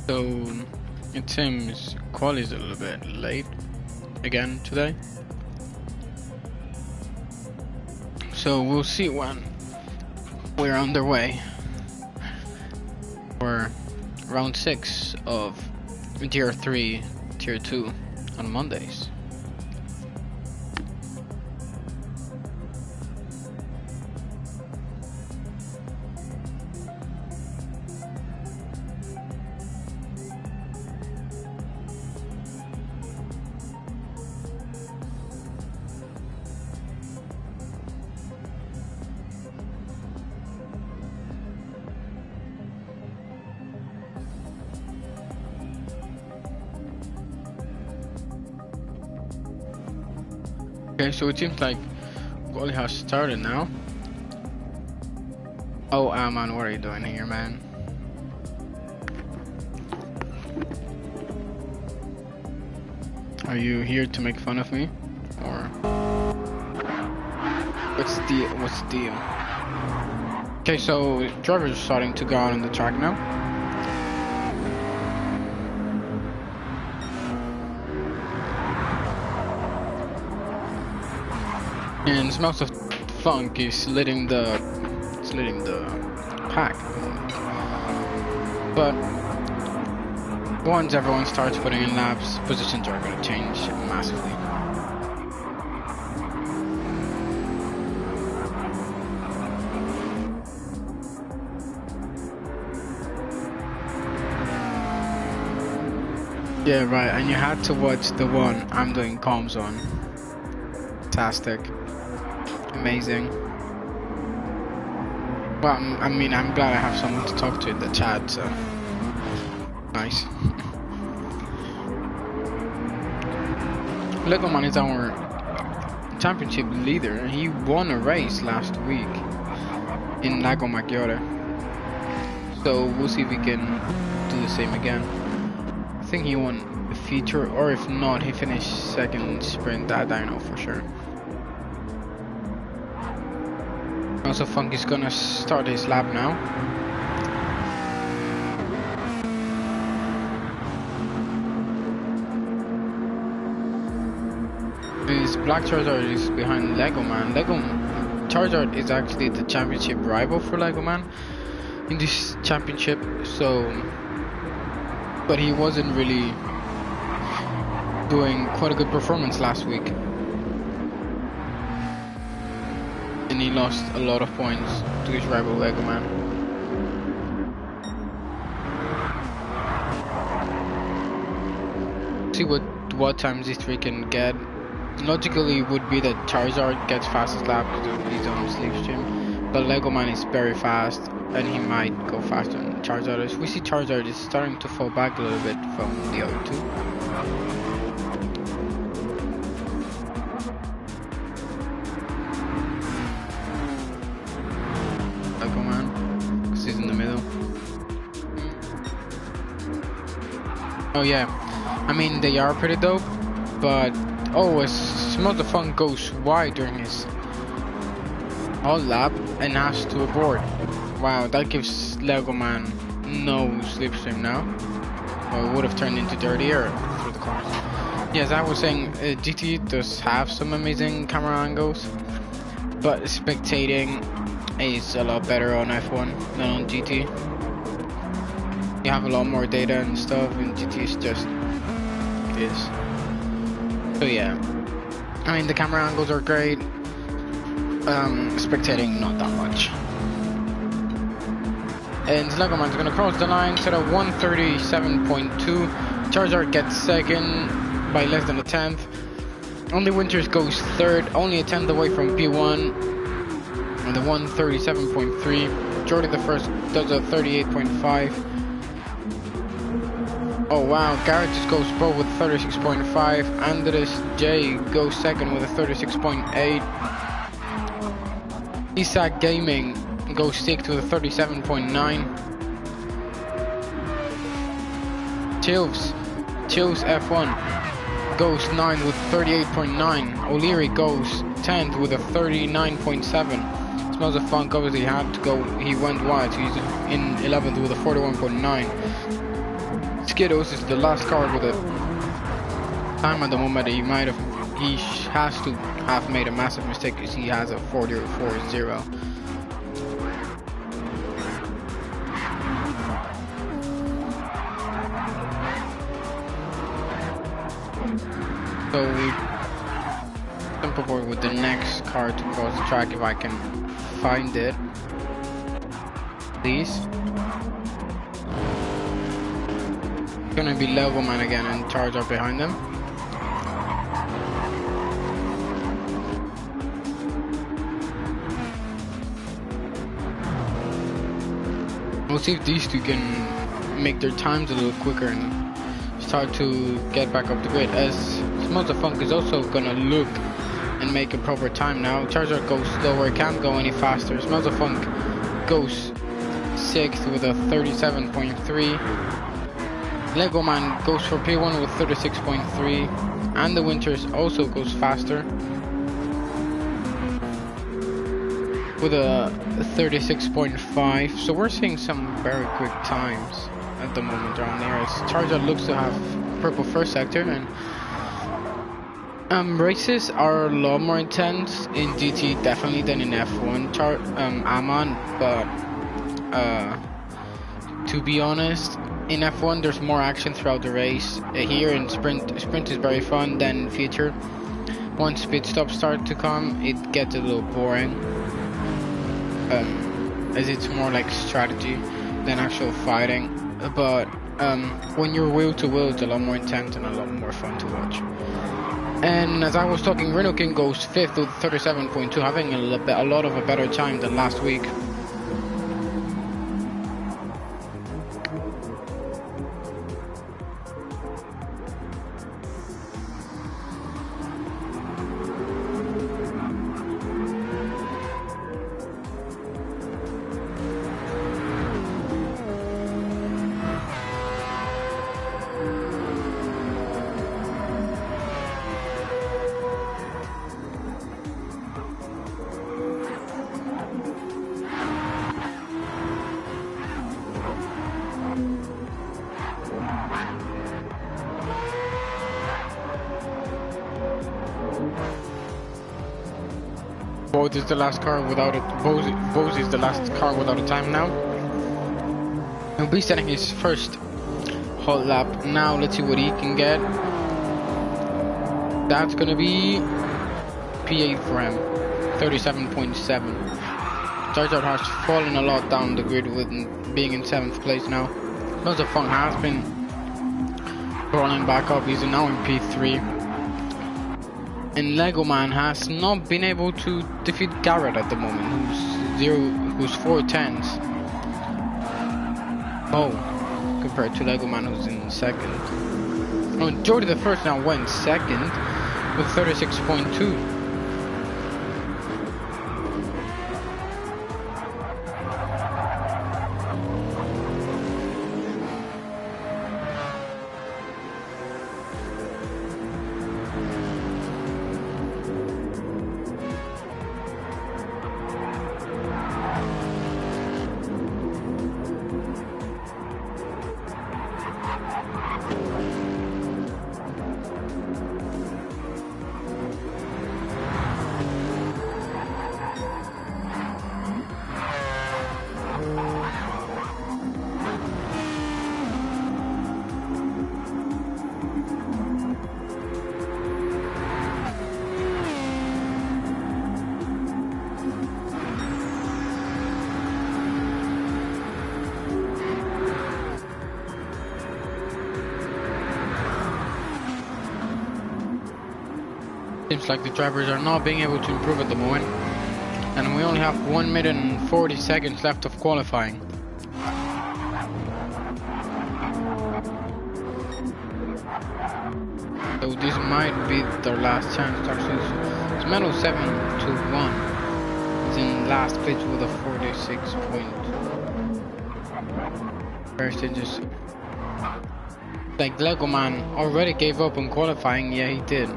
So it seems quali is a little bit late again today. So we'll see when we're underway for round 6 of tier 3, tier 2 on Mondays. Okay, so it seems like quali has started now. Oh, man, what are you doing here, man? Are you here to make fun of me, or what's the deal? Okay, so drivers are starting to go out on the track now. And smells of funk is leading the pack. But once everyone starts putting in laps, positions are going to change massively. Yeah, right, and you had to watch the one I'm doing comms on. Fantastic. Amazing. Well, I mean, I'm glad I have someone to talk to in the chat, so nice. Legoman is our championship leader. He won a race last week in Lago Maggiore, so we'll see if we can do the same again. I think he won a feature, or if not, he finished second sprint. That I know for sure. Also, Funky's gonna start his lap now. His Black Charizard is behind Legoman. Charizard is actually the championship rival for Legoman in this championship, so but he wasn't really doing quite a good performance last week. And he lost a lot of points to his rival Legoman. See what times these three can get. Logically would be that Charizard gets fastest lap because of his own slipstream, but Legoman is very fast and he might go faster than Charizard is. We see Charizard is starting to fall back a little bit from the other two. Oh yeah, I mean they are pretty dope, but oh, Smell the Funk goes wide during his all lap and has to abort. Wow, that gives Legoman no slipstream now. Well, it would have turned into dirty air through the cars. Yes, I was saying GT does have some amazing camera angles, but spectating is a lot better on F1 than on GT. You have a lot more data and stuff, and GT is just is. So yeah, I mean the camera angles are great. Spectating not that much. And Legoman's gonna cross the line, set a 137.2. Charizard gets second by less than a tenth. Only Winters goes third, only a tenth away from P1 on the 137.3. Jordy the first does a 38.5. Oh wow, Garrett just goes pro with 36.5. Andres J goes second with a 36.8. Isaac Gaming goes 6th with a 37.9. Chills F1 goes 9th with 38.9. O'Leary goes 10th with a 39.7. Smells of Funk obviously had to go, he went wide, so he's in 11th with a 41.9. Skittles is the last car with a time at the moment. He has to have made a massive mistake because he has a 40.40. So we jump aboard with the next car to cross the track if I can find it. Please. It's gonna be Lego Man again and Charge up behind them. We'll see if these two can make their times a little quicker and start to get back up the grid, as Smells of Funk is also gonna look and make a proper time now. Charger goes slower, can't go any faster. Smells of Funk goes 6th with a 37.3. Lego Man goes for P1 with 36.3, and the Winters also goes faster with a 36.5. So we're seeing some very quick times at the moment around there, as Charger looks to have purple first sector, and races are a lot more intense in GT definitely than in F1 Amon, but to be honest, in F1 there's more action throughout the race. Here in sprint is very fun, then feature. Once pit stops start to come, it gets a little boring, as it's more like strategy than actual fighting. But when you're wheel to wheel, it's a lot more intense and a lot more fun to watch. And as I was talking, Reno King goes 5th with 37.2, having a lot of a better time than last week. Bose is the last car without it. Bose is the last car without a time now. He'll be setting his first hot lap now. Let's see what he can get. That's gonna be P8 for him, 37.7. Charizard has fallen a lot down the grid with being in 7th place now. Smells of Funk has been crawling back up. He's now in P3. And Lego Man has not been able to defeat Garrett at the moment, who's 4/10s. Oh, compared to Lego Man, who's in 2nd. Oh, Jordy the First now went 2nd with 36.2. Seems like the drivers are not being able to improve at the moment, and we only have 1 minute and 40 seconds left of qualifying. So this might be their last chance to actually. It's Melo 7-1. He's in last place with a 46 point. Percentages. Like Lego Man already gave up on qualifying. Yeah, he did.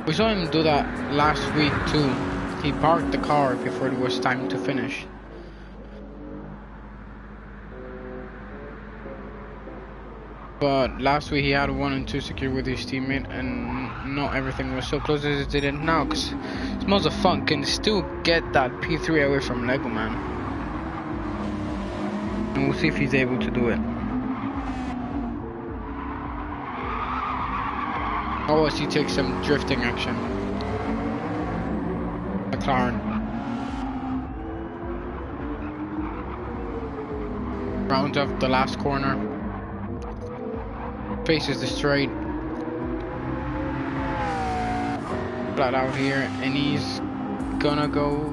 We saw him do that last week too. He parked the car before it was time to finish. But last week he had 1 and 2 secured with his teammate, and not everything was so close as it did now. Cause Smells of Funk can still get that P3 away from Lego Man, and we'll see if he's able to do it. Oh, as he takes some drifting action. McLaren. Rounds up the last corner. Faces the straight. Flat out here, and he's gonna go.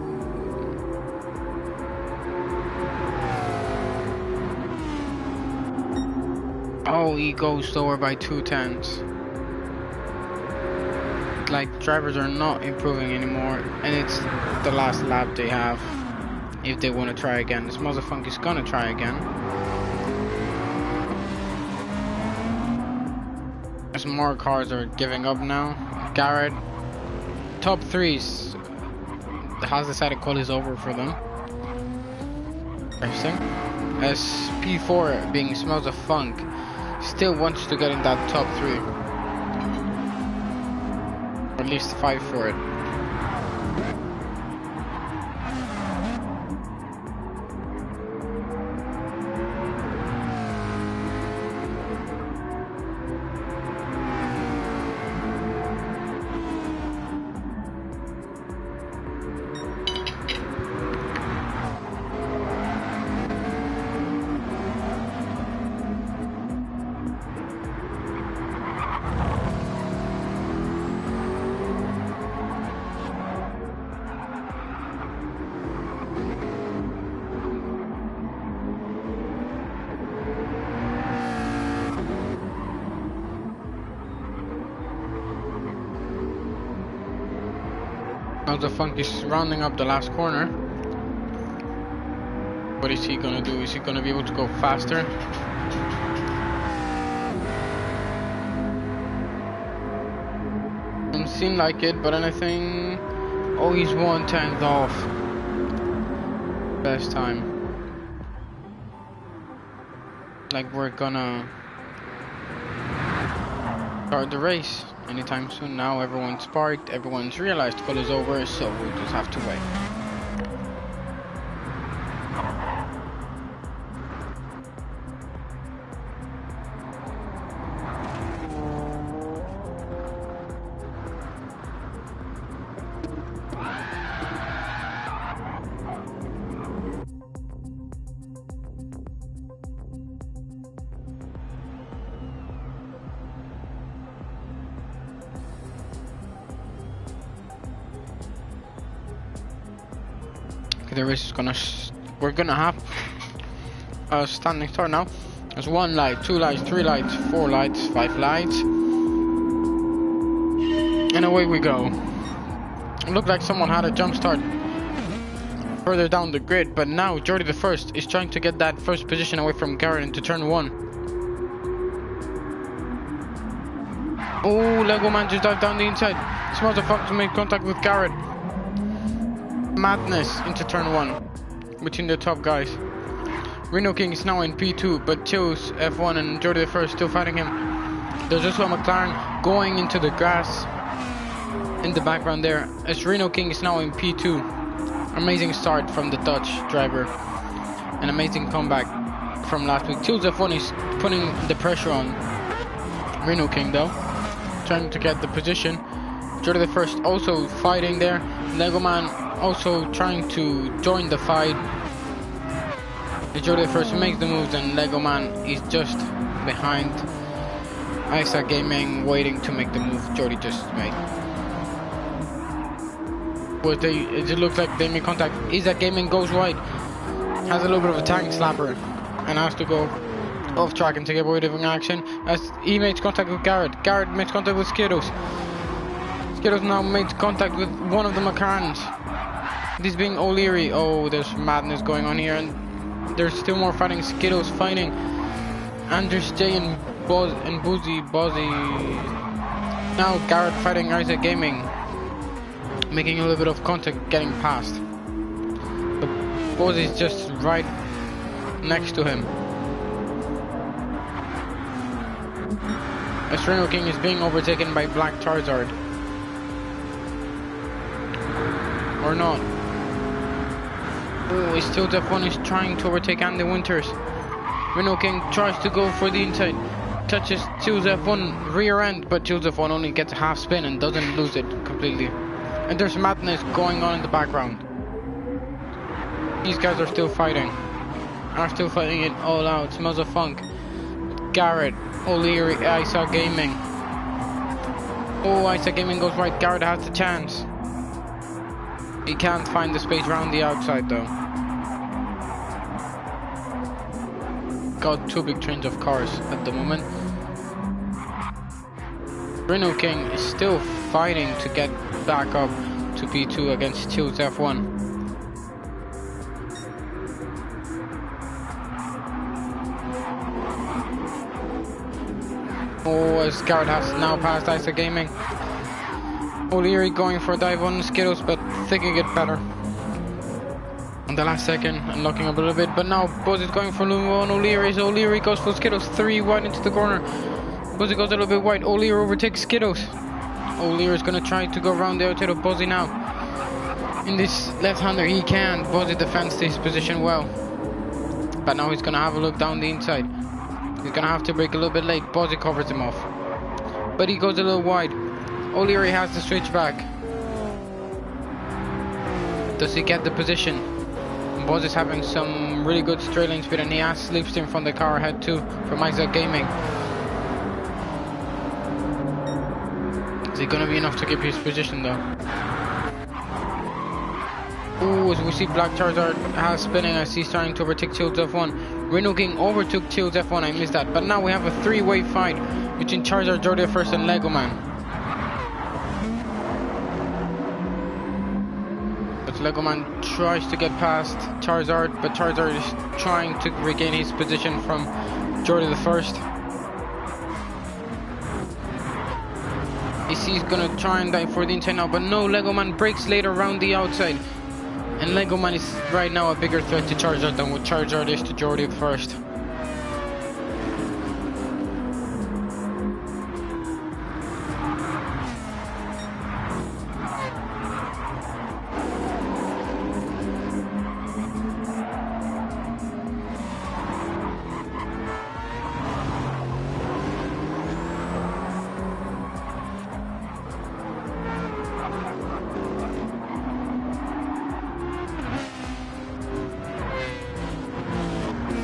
Oh, he goes slower by 2/10. Like, drivers are not improving anymore, and it's the last lap they have if they want to try again. This Smells of Funk is gonna try again. As more cars are giving up now. Garrett, top threes, has decided call is over for them. Interesting. As P4 being Smells of Funk still wants to get in that top 3. Or at least fight for it. Smells of Funk is rounding up the last corner. What is he gonna do? Is he gonna be able to go faster? Doesn't seem like it, but anything. Oh, he's 1/10 off. Best time. Like, we're gonna start the race anytime soon. Now everyone's parked, everyone's realized full is over, so we'll just have to wait. The race is we're gonna have a standing start now. There's 1 light, 2 lights, 3 lights, 4 lights, 5 lights, and away we go. It looked like someone had a jump start further down the grid, but now Gr.3 is trying to get that first position away from Garrett into turn 1. Oh, Lego Man just dived down the inside. Smells of Funk to make contact with Garrett. Madness into turn 1 between the top guys. Reno King is now in P2, but Chills, F1 and Gr.3 still fighting him. There's also a McLaren going into the grass in the background there, as Reno King is now in P2. Amazing start from the Dutch driver. An amazing comeback from last week. Chills F1 is putting the pressure on Reno King though, trying to get the position. Gr.3 also fighting there. Lego Man also trying to join the fight. Gr.3 makes the moves, and Lego Man is just behind Isaac Gaming, waiting to make the move Jordy just made. But it looks like they make contact. Isaac Gaming goes wide, has a little bit of a tank slapper, and has to go off track and take a avoiding action as he makes contact with Garrett. Garrett makes contact with Skittles. Skittles now made contact with one of the McLarens. This being O'Leary. Oh, there's madness going on here, and there's still more fighting. Skittles fighting Anders J and Boozy. Now Garrett fighting Isaac Gaming, making a little bit of contact, getting past. But Boozy is just right next to him. Estreno King is being overtaken by Black Charizard. Or not. Oh, still F1 is trying to overtake Andy Winters. Reno King tries to go for the inside. Touches Chills F1 rear end, but Chills F1 only gets a half spin and doesn't lose it completely. And there's madness going on in the background. These guys are still fighting. It all out. Smells of funk. Garrett, O'Leary, Isa Gaming. Oh, Isa Gaming goes right. Garrett has the chance. He can't find the space around the outside though. Got two big trains of cars at the moment. Reno King is still fighting to get back up to P2 against Chills F1. Oh, as Garrett has now passed Isa Gaming. O'Leary going for a dive on Skittles, but thinking it better. On the last second, and locking up a little bit, but now Buzz is going for Lumo on O'Leary. So O'Leary goes for Skittles, 3 wide into the corner. Buzzy goes a little bit wide. O'Leary overtakes Skittles. O'Leary is going to try to go around the outside of Buzzy now. In this left-hander, he can. Buzzy defends his position well. But now he's going to have a look down the inside. He's going to have to brake a little bit late. Buzzy covers him off. But he goes a little wide. O'Leary has to switch back. Does he get the position? Buzz is having some really good straight line speed, and he has slipstream from the car ahead too from Isaac Gaming. Is it gonna be enough to keep his position though? Ooh, as we see Black Charizard has spinning as he's trying to overtake Chills F1. Reno King overtook Chills F1, I missed that. But now we have a 3-way fight between Charizard, Jordi first, and Lego Man. Lego Man tries to get past Charizard, but Charizard is trying to regain his position from Jordi the First. He's gonna try and dive for the inside now, but no, Lego Man breaks later around the outside. And Lego Man is right now a bigger threat to Charizard than what Charizard is to Jordi the First.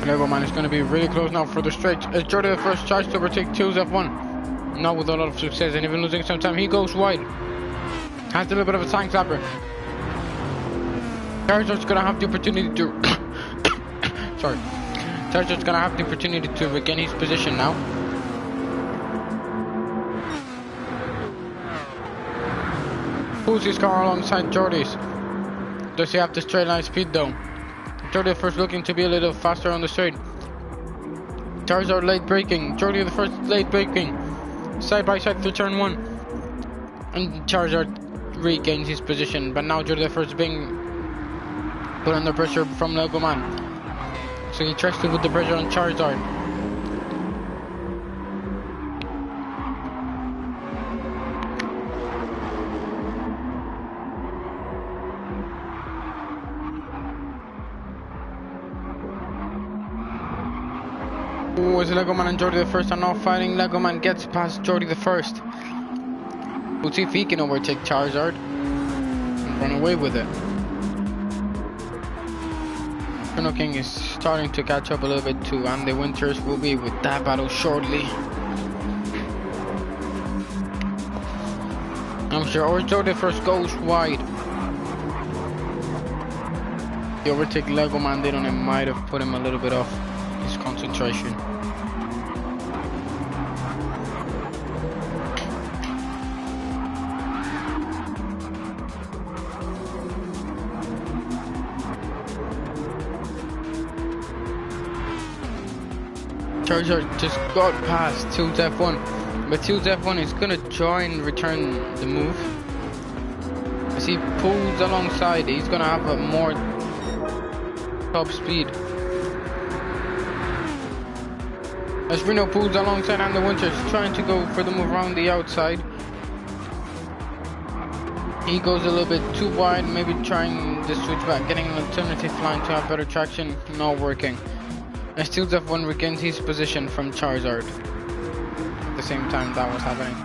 Lego Man is going to be really close now for the straight as Jordi the First tries to overtake Chills F1. Not with a lot of success and even losing some time. He goes wide. Has a little bit of a time slapper. Charizard's going to have the opportunity to... Sorry. Charizard's going to have the opportunity to regain his position now. Pulls his car alongside Jordi's. Does he have the straight line speed though? Jordi the First looking to be a little faster on the straight. Charizard late braking. Jordi the First late braking. Side by side through turn 1. And Charizard regains his position. But now Jordi the First being put under pressure from Lego Man. So he tries to put the pressure on Charizard. Ooh, as Lego Man and Jordi the First are now fighting. Lego Man gets past Jordi the First. We'll see if he can overtake Charizard and run away with it. Reno King is starting to catch up a little bit too, and the Winters will be with that battle shortly. I'm sure or Jordi the First goes wide. The overtake Lego Man did on him might have put him a little bit off his concentration. Charizard just got past Chills F1, but Chills F1 is gonna try and return the move. As he pulls alongside, he's gonna have a more top speed. As Reno pulls alongside and the Winters trying to go for the move around the outside. He goes a little bit too wide, maybe trying the switch back, getting an alternative line to have better traction, not working. As Steals F1 regains his position from Charizard. At the same time that was happening.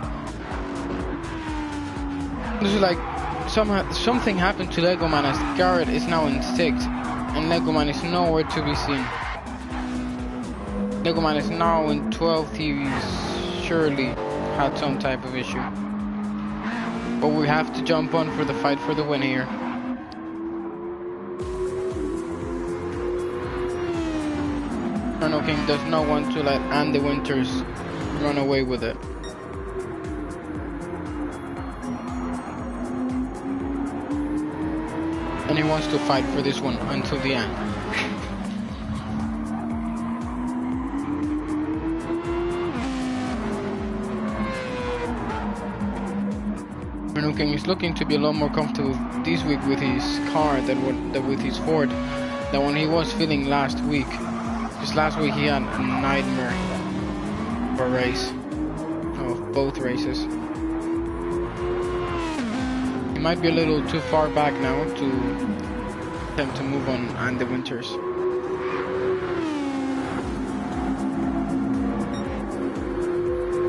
This is like something happened to Lego Man as Garrett is now in 6th and Lego Man is nowhere to be seen. Lego Man is now in 12th, he surely had some type of issue. But we have to jump on for the fight for the win here. Chrono King does not want to let Andy Winters run away with it. And he wants to fight for this one until the end. Chrono King is looking to be a lot more comfortable this week with his car than with his Ford than when he was feeling last week. Just last week he had a nightmare for a race, of both races. He might be a little too far back now to attempt to move on Andy Winters.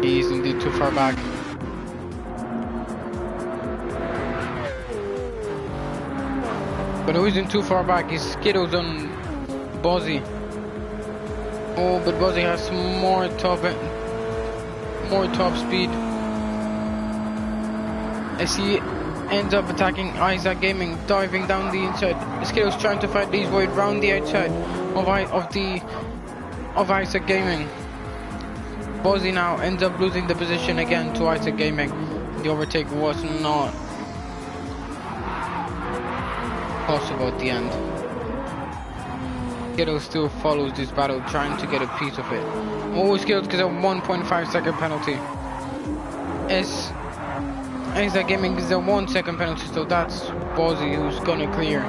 He is indeed too far back. But who isn't too far back is Skittles on Bozzy. Oh, but Bozzy has more top speed. As he ends up attacking Isaac Gaming, diving down the inside. Skittles trying to fight his way round the outside of Isaac Gaming. Bozzy now ends up losing the position again to Isaac Gaming. The overtake was not possible at the end. Skittles still follows this battle, trying to get a piece of it. Oh, Skittles gets a 1.5 second penalty. Isaac Gaming is a 1 second penalty, so that's Bozzy who's gonna clear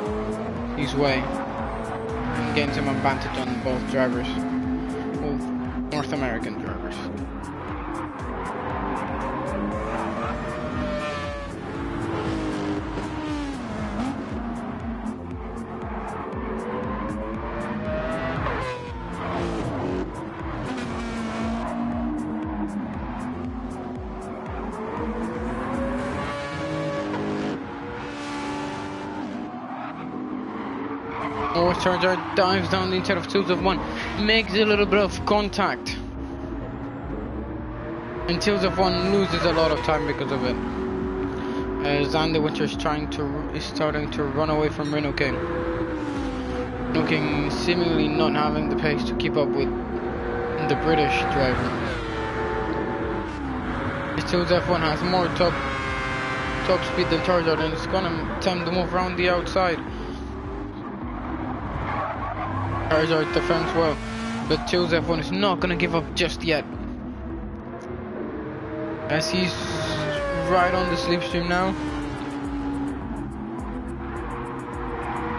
his way and gain some advantage on both drivers, both North American drivers. Charizard dives down the inside of Steals F1, makes a little bit of contact, and Steals F1 loses a lot of time because of it. As Andy Winters is starting to run away from Reno King. Reno King seemingly not having the pace to keep up with the British driver. Steals F1 has more top speed than Charizard and it's gonna attempt to move around the outside. Charizard defends well, but Steals F1 is not gonna give up just yet. As he's right on the slipstream now.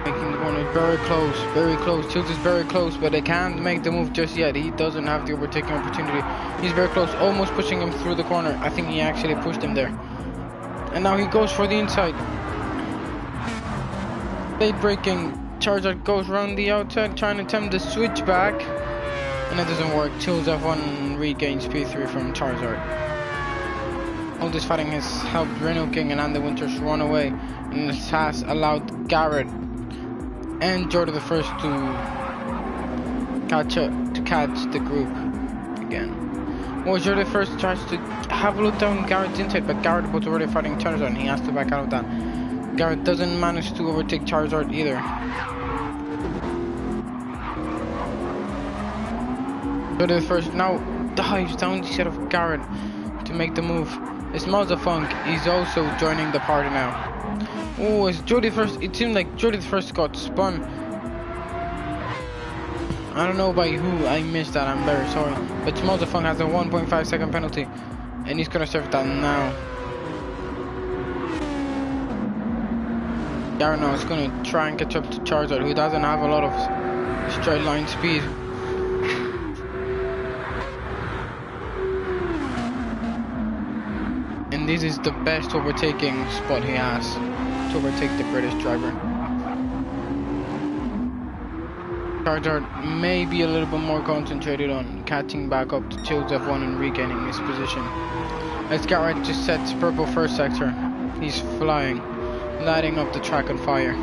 Making the corner very close, very close. Steals is very close, but they can't make the move just yet. He doesn't have the overtaking opportunity. He's very close, almost pushing him through the corner. I think he actually pushed him there. And now he goes for the inside. Late braking. Charizard goes around the outside, trying to attempt the switch back, and it doesn't work. Steals F1 regains P3 from Charizard. All this fighting has helped Reno King and Andy Winters run away, and this has allowed Garrett and Jordan the First to catch the group again. Well, Jordan the First tries to have a look down Garrett's inside, but Garrett was already fighting Charizard, and he has to back out of that. Garrett doesn't manage to overtake Charizard either. But the First now dives down the side of Garrett to make the move. As Funk is also joining the party now. Oh, as Jody First, it seemed like Jody First got spun. I don't know by who, I missed that, I'm very sorry. But Funk has a 1.5 second penalty, and he's gonna serve that now. Garrett now is going to try and catch up to Charizard, who doesn't have a lot of straight line speed. And this is the best overtaking spot he has to overtake the British driver. Charger may be a little bit more concentrated on catching back up to Chills F1 and regaining his position. As Garrett just sets purple first sector, he's flying, lighting up the track on fire.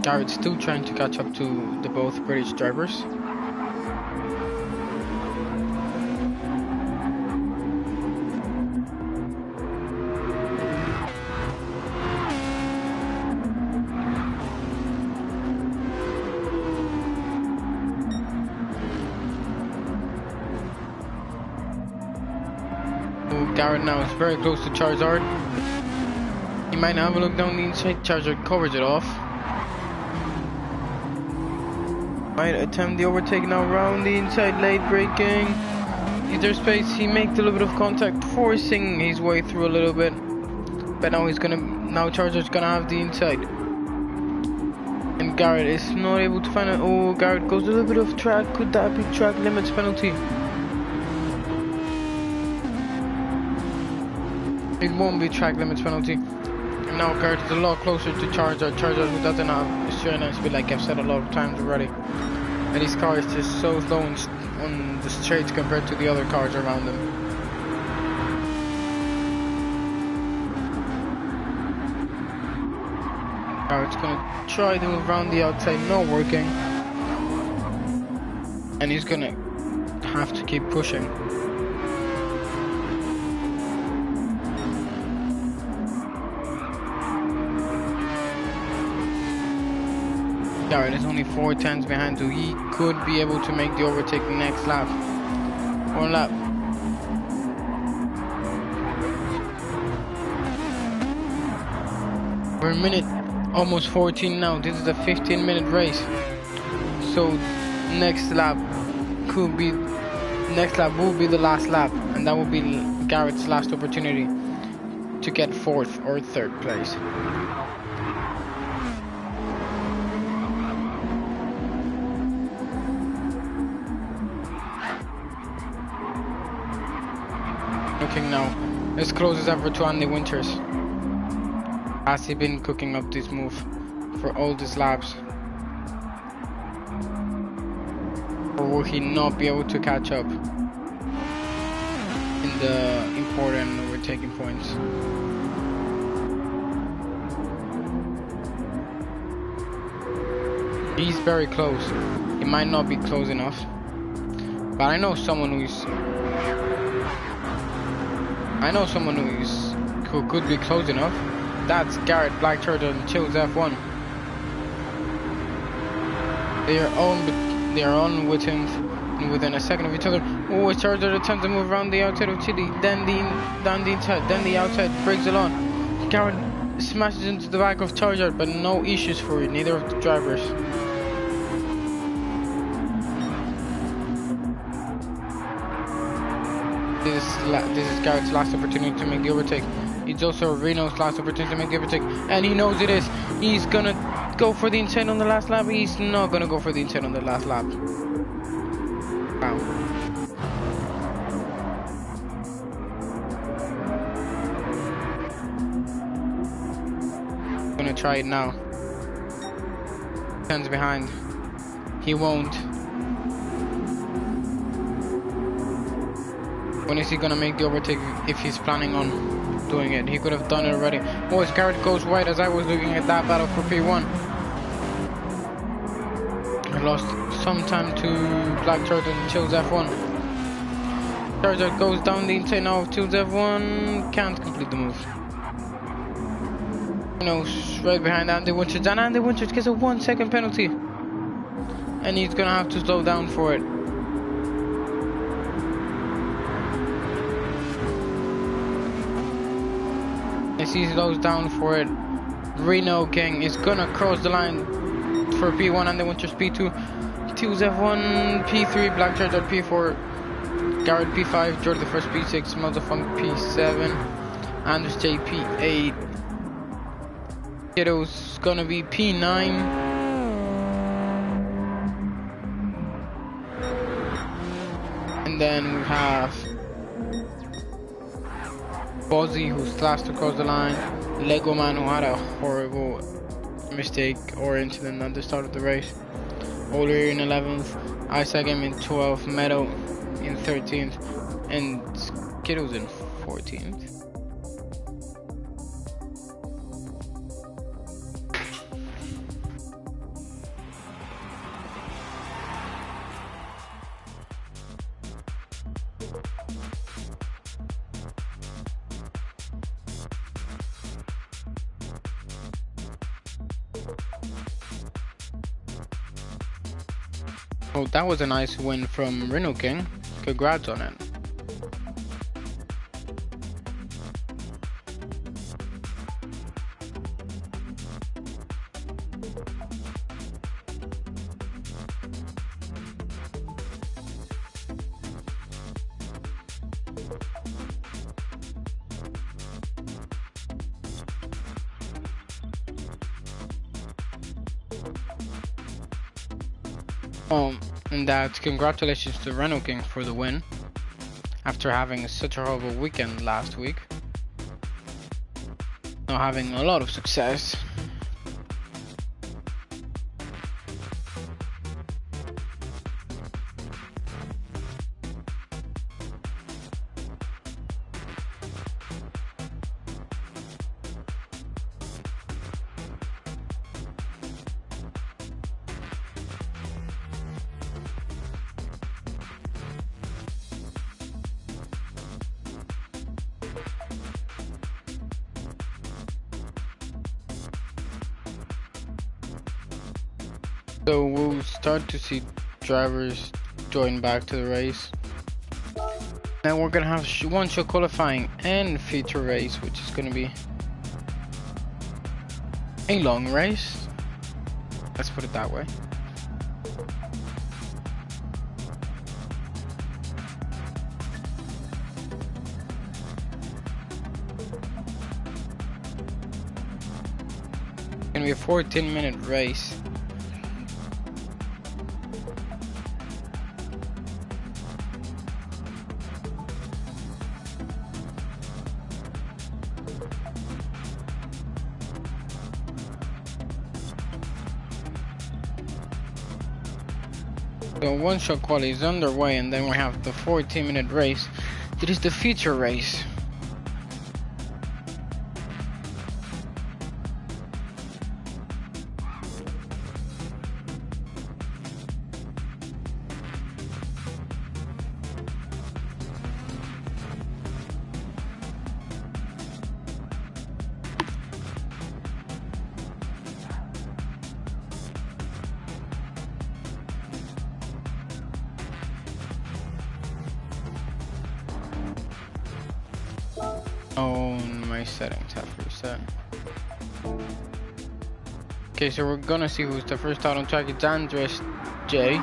Garrett's still trying to catch up to the both British drivers. Garrett now is very close to Charizard. He might have a look down the inside. Charizard covers it off. Might attempt the overtake now around the inside, late braking. Is there space? He makes a little bit of contact, forcing his way through a little bit. But now Charizard's gonna have the inside. And Garrett is not able to find it. Oh, Garrett goes a little bit off track. Could that be track limits penalty? It won't be track limits penalty. And now Garrett is a lot closer to Charizard. Charizard who doesn't have a straight speed, like I've said a lot of times already. And his car is just so slow on the straights compared to the other cars around him. Garrett's gonna try to move around the outside, not working. And he's gonna have to keep pushing. Garrett is only 4 tenths behind, so he could be able to make the overtake next lap. One lap. We're a minute, almost 14 now. This is a 15-minute race. So next lap will be the last lap, and that will be Garrett's last opportunity to get 4th or 3rd place. Looking now as close as ever to Andy Winters. Has he been cooking up this move for all these laps? Or will he not be able to catch up in the important overtaking points? He's very close. He might not be close enough, but I know someone who could be close enough. That's Garrett, Black Turtle, and Chills F1. They are on within a second of each other. Oh, Charizard attempts to move around the outside of Chili, then down the inside, then the outside breaks along. Garrett smashes into the back of Charizard, but no issues for neither of the drivers. This is Garrett's last opportunity to make the overtake. It's also Reno's last opportunity to make the overtake, and he knows it is. He's gonna go for the inside on the last lap. He's not gonna go for the inside on the last lap. Wow. Gonna try it now. Stands behind. He won't. When is he gonna make the overtake if he's planning on doing it? He could have done it already. Oh, his Garrett goes wide as I was looking at that battle for P1. I lost some time to Black Turtle and Chills F1. Charizard goes down the inside now of Chills F1. Can't complete the move. You know, right behind Andy Winters. And Andy Winters gets a 1 second penalty. And he's gonna have to slow down for it. As he slows down for it, Reno King is gonna cross the line for P1 and the Winters P2. Chills F1, P3, Black Charizard P4, Garrett P5, Jordan the first P6, Motherfunk P7, Anders J P8, Kiddo's gonna be P9. Then we have Bozzy, who slashed across the line. Lego Man, who had a horrible mistake or incident at the start of the race. O'Leary in 11th, Isagam in 12th, Meadow in 13th, and Skittles in 14th. Oh, that was a nice win from Rhino King. Congrats on it. And that congratulations to Rhino King for the win after having such a horrible weekend last week. Now having a lot of success. So we'll start to see drivers join back to the race. Now we're gonna have one show qualifying and feature race, which is gonna be a long race. Let's put it that way. It's gonna be a 14-minute race. The one-shot quali is underway, and then we have the 14-minute race. It is the feature race. Oh, my settings have reset. Okay, so we're gonna see who's the first out on track. It's Andres J.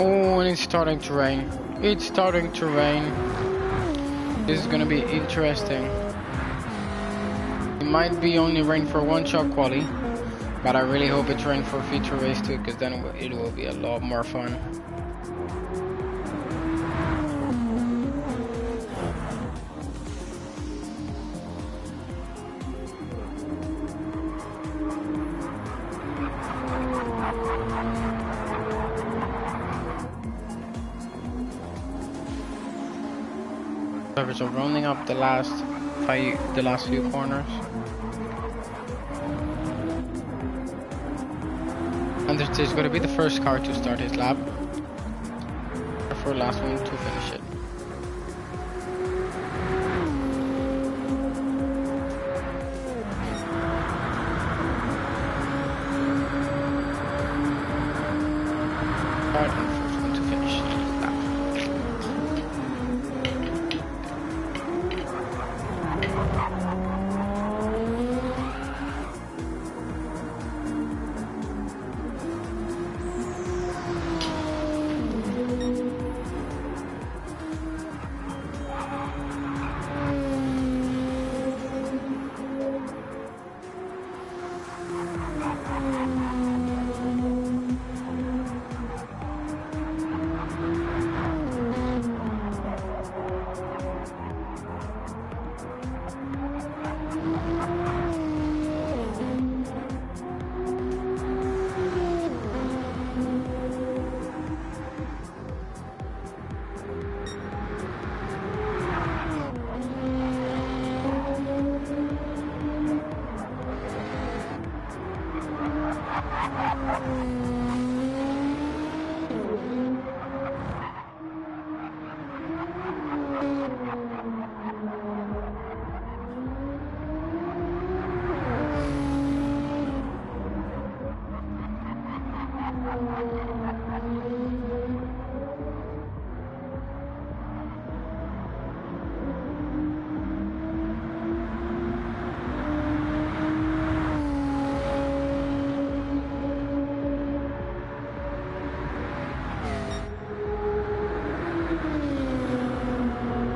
Oh, and it's starting to rain. It's starting to rain. This is gonna be interesting. It might be only rain for one-shot quali, but I really hope it's rain for feature race too, because then it will be a lot more fun. So rounding up the last few corners, and this is going to be the first car to start his lap, for last one to finish it.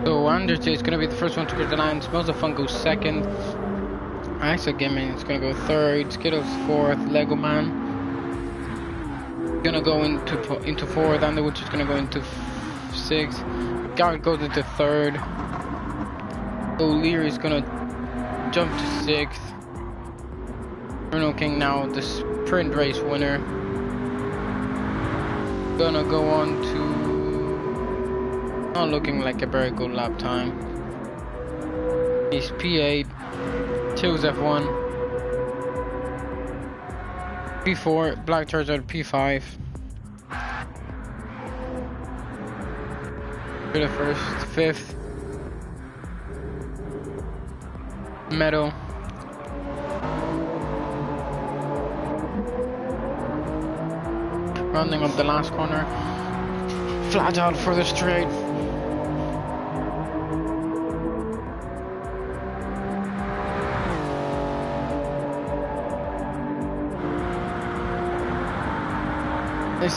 So Anders is gonna be the first one to cross the line. Smells of Fun goes second. Isaac Gaming is gonna go third. Skittles fourth. Lego Man gonna go into fourth. Underwood is gonna go into sixth. Garrett goes into third. O'Leary is gonna jump to sixth. Bruno King now the sprint race winner. Gonna go on to not looking like a very good lap time. He's P8. Chills F1. P4. Black Charizard P5. For the first, fifth. Meadow. Rounding up the last corner. Flat out for the straight.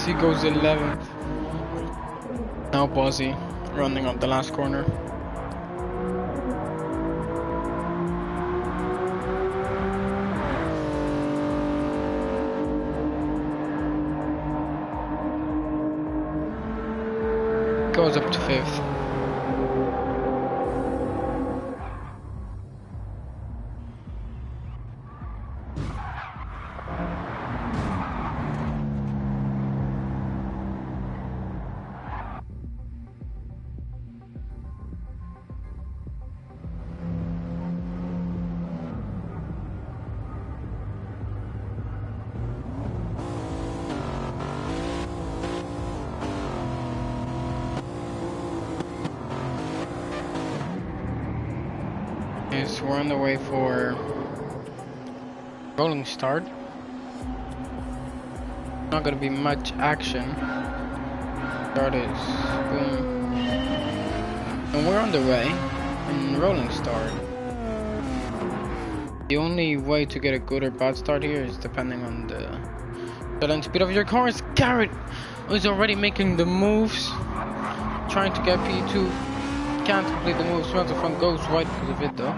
He goes 11th. Now Bozzy running up the last corner. Goes up to 5th. We're on the way for rolling start. Not gonna be much action. Start is boom, and we're on the way in rolling start. The only way to get a good or bad start here is depending on the sudden speed of your cars. Garrett is already making the moves, trying to get P2. Can't complete the move. Smells of Fun goes wide because of it though.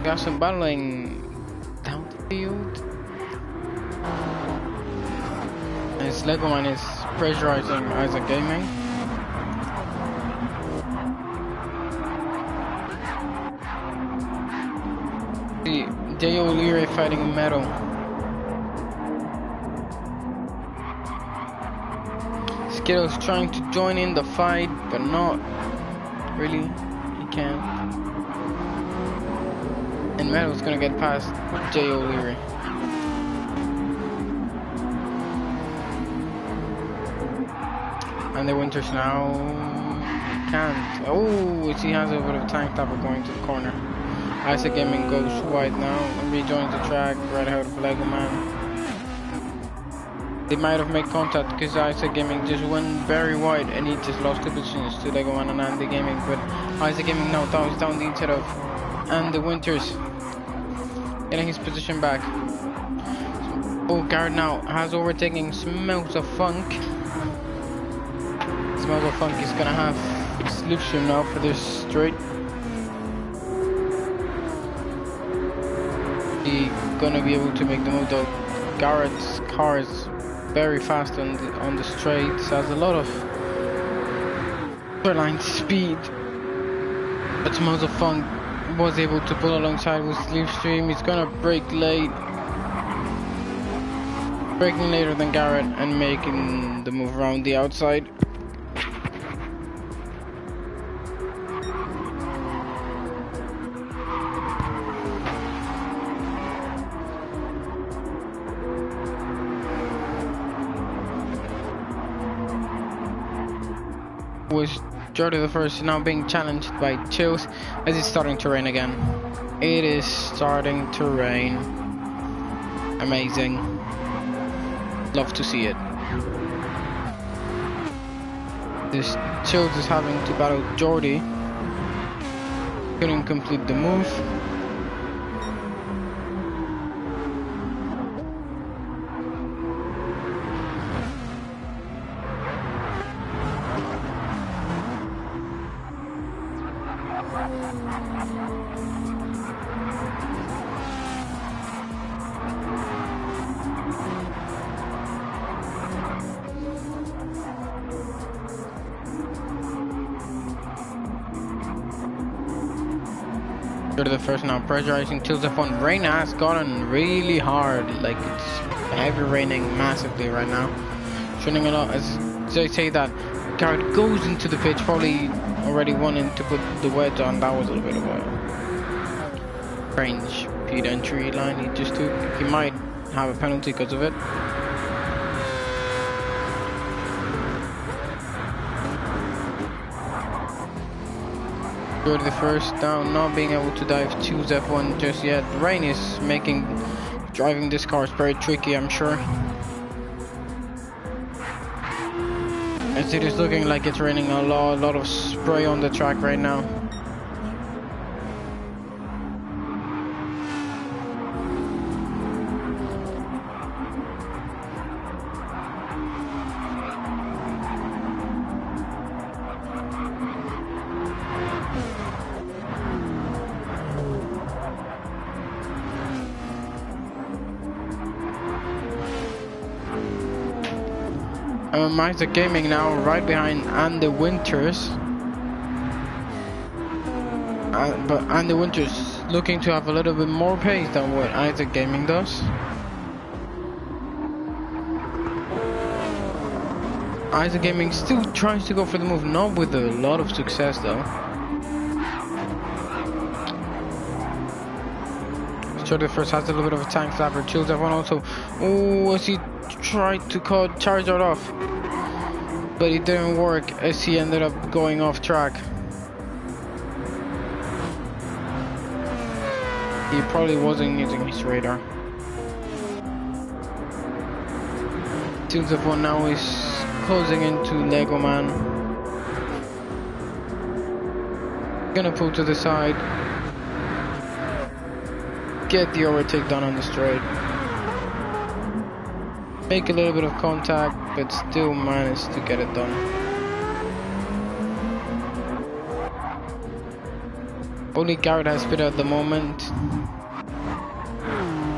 Got some battling down the field. His Lego Man is pressurizing Isaac Gaming. The J. O'Leary fighting Metal. Skittles trying to join in the fight, but not really. He can't. And Metal's gonna get past J. O'Leary. And the Winters now can't. Oh, he has a bit of time stopper going to the corner. Isaac Gaming goes wide now and rejoins the track right ahead of Lego Man. They might have made contact because Isaac Gaming just went very wide and he just lost two positions to Lego Man and Andy Gaming. But Isaac Gaming now dives down the inside of and the Winters getting his position back. Oh, Garrett now has overtaking Smells of Funk. Smells of Funk is gonna have slipstream now for this straight. He gonna be able to make the move though. Garrett's car is very fast on the straights, has a lot of line speed. But Smells of Funk was able to pull alongside with slipstream. He's gonna brake late. Braking later than Garrett and making the move around the outside. Was Jordy the first now being challenged by Chills as it's starting to rain again. It is starting to rain. Amazing. Love to see it. This Chills is having to battle Jordy. Couldn't complete the move. Go to the first now, pressurizing tilts F1. Rain has gotten really hard, like it's heavy raining massively right now. Shooting a lot, as they say that Garrett goes into the pitch, probably already wanting to put the wedge on. That was a little bit of a strange speed entry line he just took. He might have a penalty because of it. Go to the first down, not being able to dive choose F1 just yet. Rain is making driving this car is very tricky, I'm sure. As it is looking like it's raining a lot of spray on the track right now. Isaac Gaming now right behind And the Winters. But And the Winters looking to have a little bit more pace than what Isaac Gaming does. Isaac Gaming still tries to go for the move, not with a lot of success though. Sure, the first has a little bit of a tank slapper. Chills F1 also. Oh, as he tried to cut Charizard off, but it didn't work as he ended up going off track. He probably wasn't using his radar. Chills F1 now is closing into Lego Man. Gonna pull to the side. Get the overtake done on the straight. Make a little bit of contact, but still manage to get it done. Only Garrett has speed at the moment.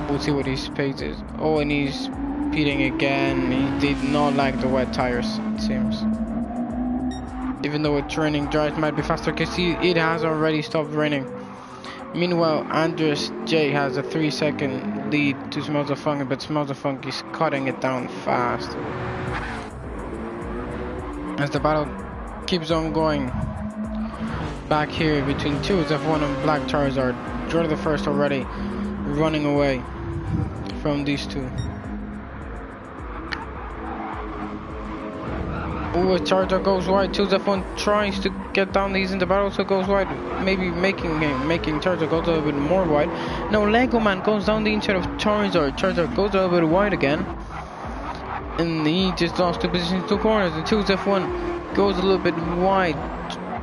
We'll see what his pace is. Oh, and he's speeding again. He did not like the wet tires, it seems. Even though it's raining, drives might be faster because it has already stopped raining. Meanwhile, Andres J has a 3-second lead to Smells of Funk, but Smells of Funk is cutting it down fast. As the battle keeps on going, back here between Chills F1 and Black Charizard. Jordan the first already running away from these two. Oh, Charizard goes wide. Chills F1 tries to get down these in the battle, so goes wide, maybe making Charizard go a little bit more wide. No, Lego Man goes down the inside of Charizard. Charizard goes a little bit wide again, and he just lost 2 positions, 2 corners. And Chills F1 goes a little bit wide,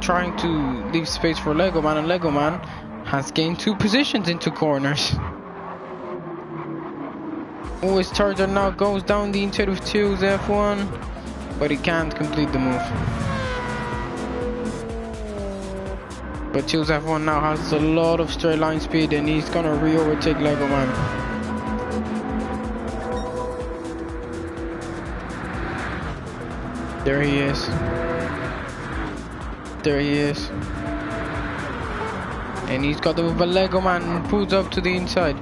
trying to leave space for Lego Man, and Lego Man has gained 2 positions in 2 corners. Oh, his Charizard now goes down the inside of Chills F1, but he can't complete the move. But Chills F1 now has a lot of straight line speed, and he's gonna re-overtake Lego Man. There he is. There he is. And he's got the move, but Lego Man pulls up to the inside.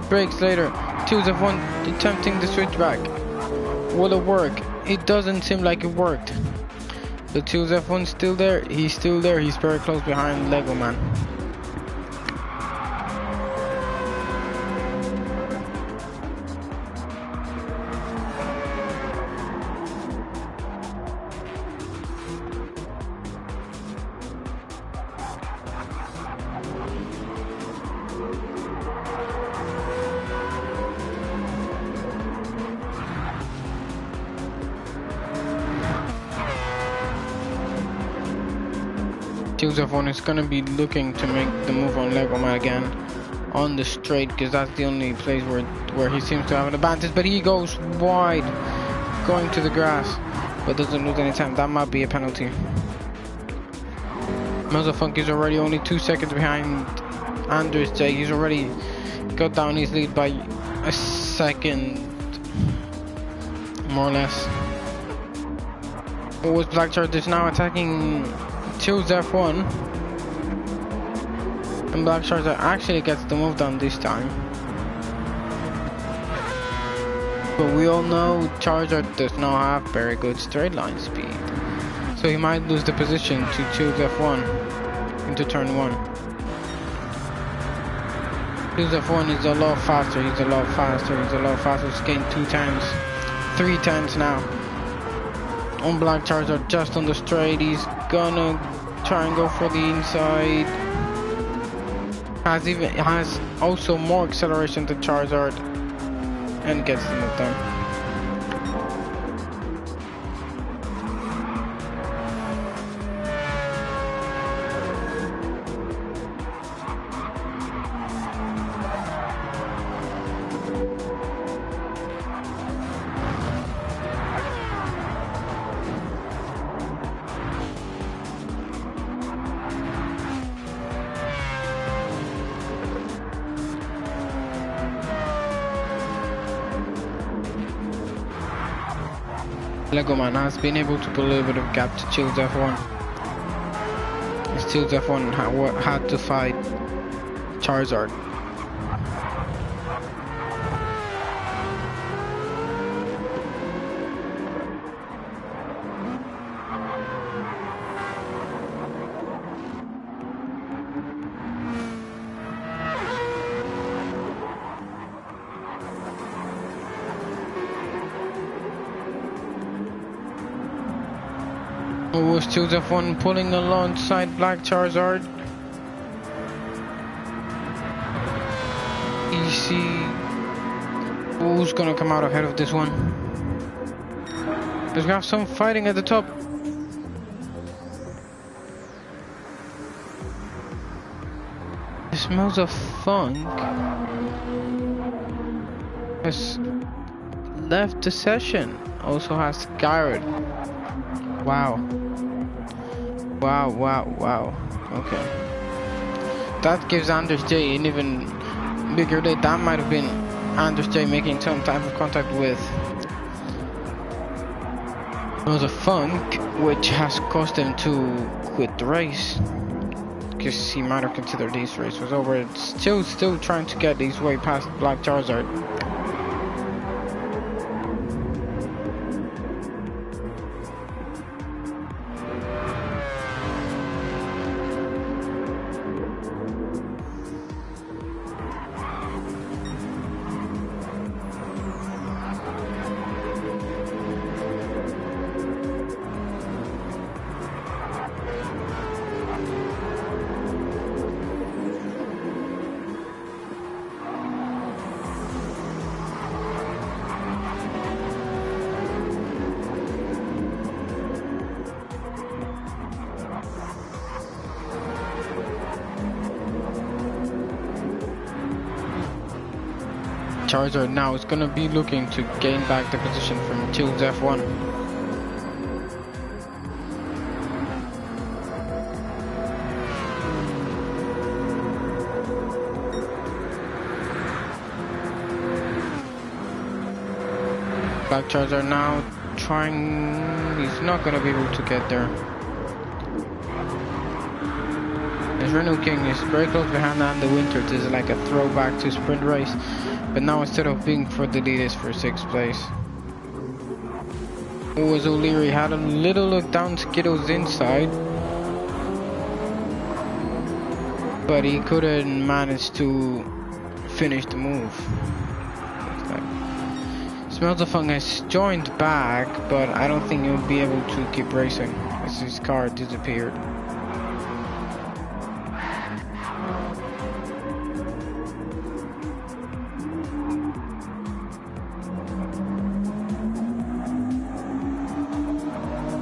Brakes later. Chills F1 attempting the switchback. Will it work? It doesn't seem like it worked. The Chills F1's still there. He's still there. He's very close behind Lego Man. Chills F1 is gonna be looking to make the move on Lego Man again on the straight, because that's the only place where he seems to have an advantage. But he goes wide, going to the grass, but doesn't lose any time. That might be a penalty. Funk is already only 2 seconds behind Anders J. He's already got down his lead by a second, more or less. Was Black Charger is now attacking Chill's F1, and Black Charger actually gets the move done this time. But we all know Charger does not have very good straight line speed, so he might lose the position to Chill's F1 into turn 1. Chill's F1 is a lot faster, he's a lot faster, he's gained 2 times, 3 times now. On Black Charger, just on the straight, he's gonna try and go for the inside. Has also more acceleration to Charizard and gets the move done. Lego Man has been able to put a little bit of gap to Chill's F1. Chill's F1 had to fight Charizard. Was Chill's F1 pulling alongside Black Charizard. You see who's gonna come out ahead of this one. There's gonna have some fighting at the top. It smells of funk. Has left the session. Also has Garrett. Wow. Wow. Okay. That gives Anders J an even bigger lead. That might have been Anders J making some type of contact with the Funk, which has caused him to quit the race. Because he might have considered this race was over. It's still trying to get his way past Black Charizard. Charizard now is gonna be looking to gain back the position from Chill's F1. Black Charizard now trying, he's not gonna be able to get there. As Reno King is very close behind and the Winter. This is like a throwback to sprint race. But now instead of being for the lead, is for 6th place. It was O'Leary, had a little look down Skittles inside, but he couldn't manage to finish the move. Smells of Fun has joined back, but I don't think he'll be able to keep racing as his car disappeared.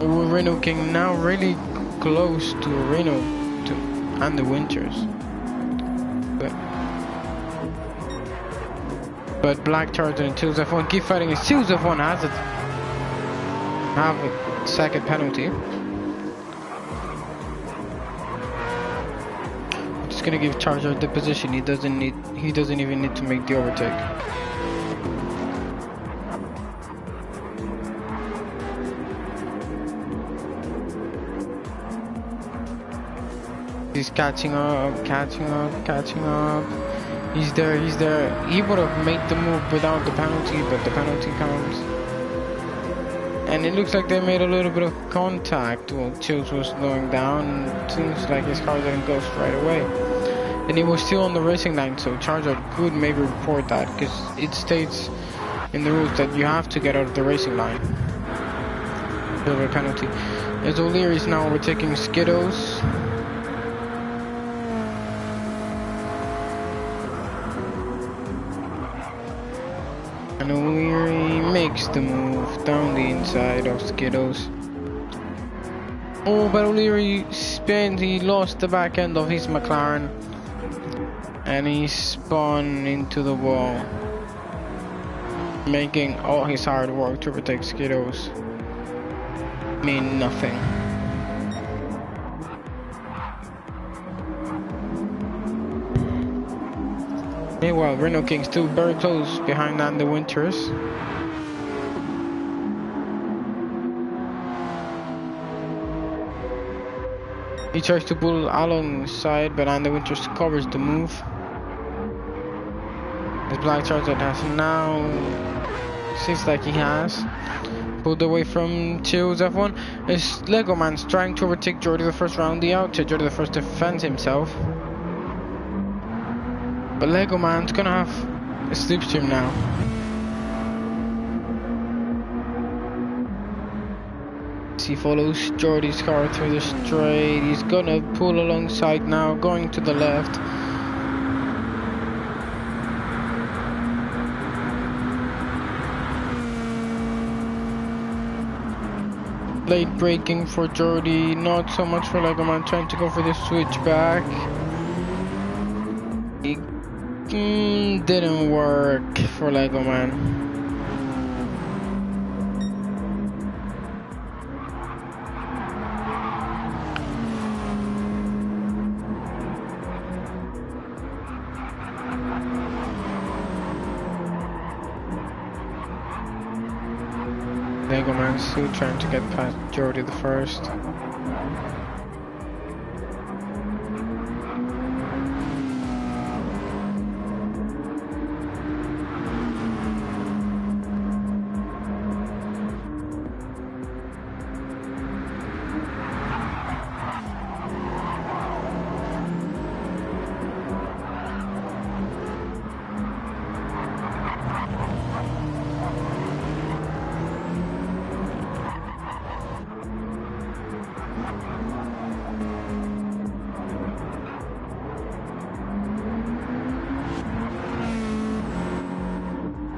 Reno King now really close to Reno and the Winters, but Black Charizard and Chill's F1 keep fighting. And Chill's F1 has have a second penalty. gonna give Charger the position. He doesn't even need to make the overtake. He's catching up. He's there. He would have made the move without the penalty, but the penalty comes. And it looks like they made a little bit of contact while Chills was slowing down. Seems like his car didn't go straight away. And he was still on the racing line, so Charger could maybe report that, because it states in the rules that you have to get out of the racing line. Silver penalty. As O'Leary is now overtaking Skittles. And O'Leary makes the move down the inside of Skittles. Oh, but O'Leary spins. He lost the back end of his McLaren. And he spun into the wall. Making all his hard work to overtake Skittles mean nothing. Meanwhile, Renault King still very close behind Andy Winters. He tries to pull alongside, but Andy Winters covers the move. The Black Charger has now, seems like he has, pulled away from Chills F1. As Lego Man's trying to overtake Jordy the first round the outside. Jordy the first defends himself. But Lego Man's gonna have a slipstream now. He follows Jordy's car through the straight. He's gonna pull alongside now, going to the left. Late braking for Jordy, not so much for Lego Man, trying to go for the switchback. It didn't work for Lego Man. Lego Man still trying to get past Jordy the first.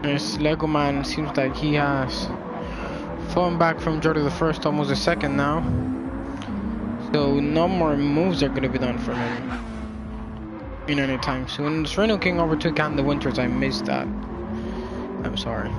This Lego Man seems like he has fallen back from Jordy the first, almost a second now. So no more moves are gonna be done for him in any time soon. This Renault King overtook Andy Winters. I missed that. I'm sorry.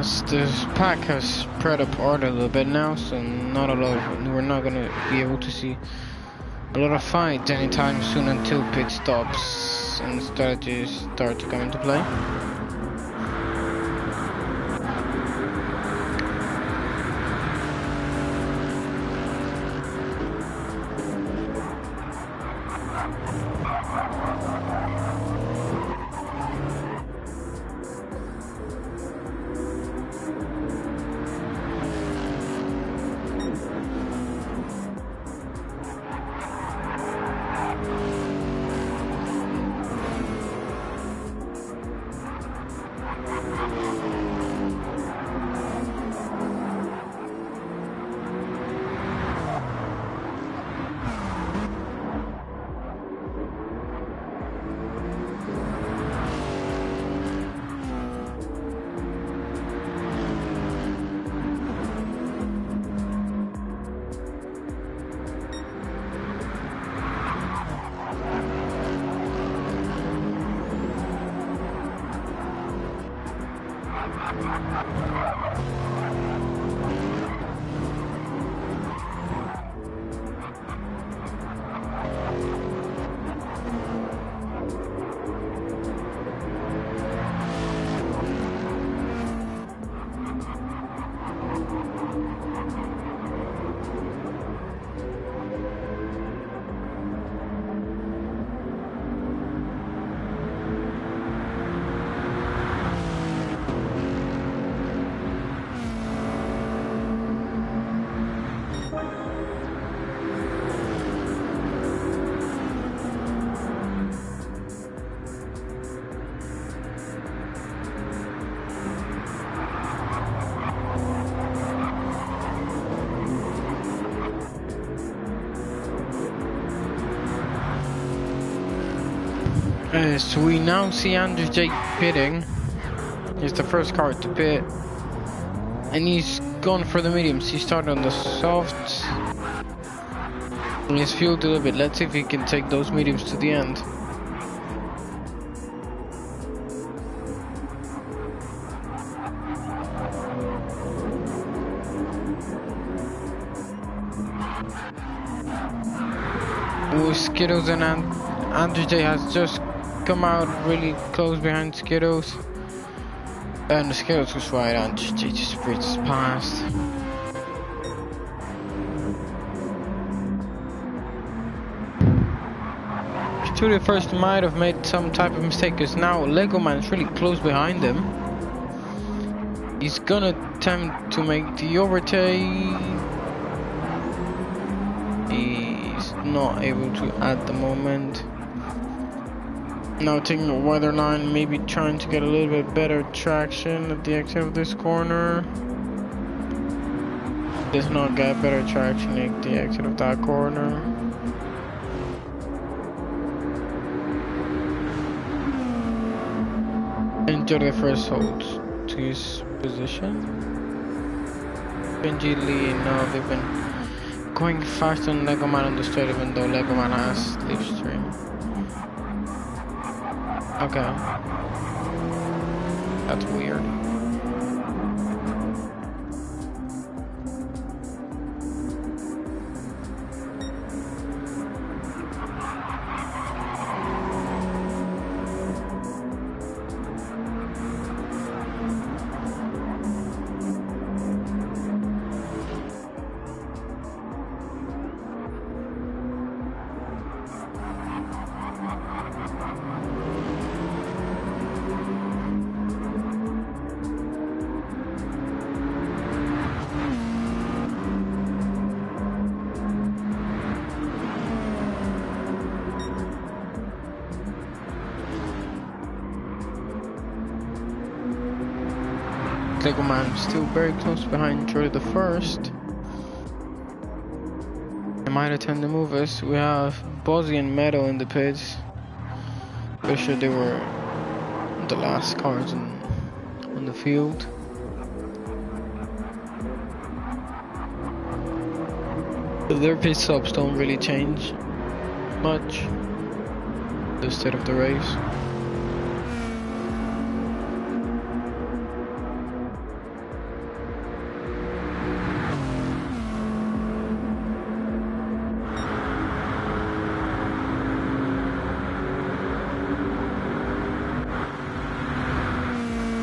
Yes, this pack has spread apart a little bit now, so we're not gonna be able to see a lot of fights anytime soon until pit stops and strategies start to come into play. So we now see Andrew J pitting. He's the first car to pit, and he's gone for the mediums. He started on the softs, and he's fueled a little bit. Let's see if he can take those mediums to the end. Skittles and Andrew J has just come out really close behind Skittles, and the Skittles was right. Andrew J just breezes past. Studio first might have made some type of mistake, because now Lego Man's really close behind him. He's gonna attempt to make the overtake. He's not able to at the moment. Now taking a weather line, maybe trying to get a little bit better traction at the exit of this corner. Does not get better traction at the exit of that corner. Enjoy the first hold to his position. Benji Lee, now they've been going faster than Lego Man on the straight, even though Lego Man has slipstream. Okay. That's weird. Lego Man still very close behind Jordy the first. They might attempt to move us. We have Bozzy and Meadow in the pits. Pretty sure they were the last cars on the field. But their pit stops don't really change much the state of the race.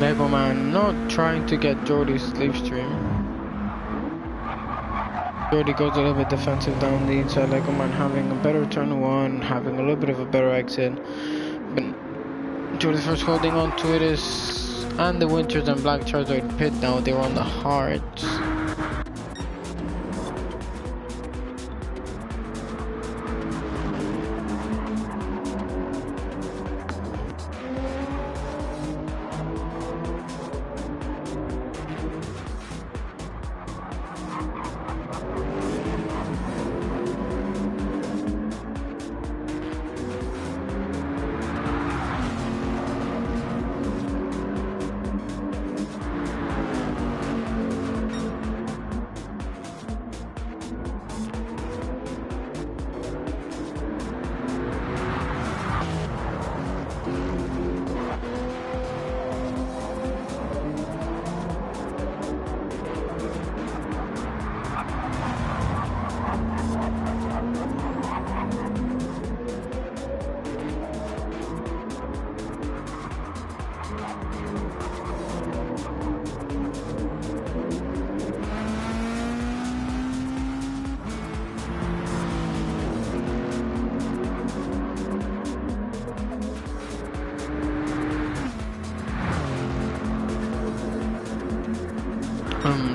Lego Man not trying to get Jordy's slipstream. Jordy goes a little bit defensive down the inside. Lego Man having a better turn one, having a little bit of a better exit. But Jordy first holding on to it is, and the Winters and Black Charger pit now. They're on the hearts.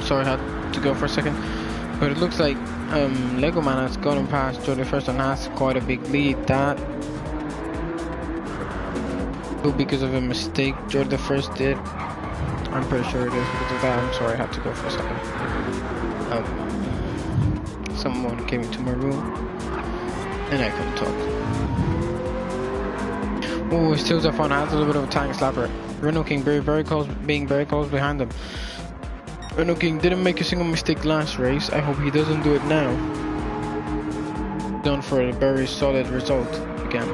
Sorry, I had to go for a second, but it looks like Lego Man has gotten past Jordy first and has quite a big lead. That because of a mistake Jordy first did. I'm pretty sure it is because of that. I'm sorry, I had to go for a second. Someone came into my room and I couldn't talk. Oh, still Zafon has a little bit of a tank slapper. Renault King very close, being very close behind him. Renault King didn't make a single mistake last race. I hope he doesn't do it now. Done for a very solid result again.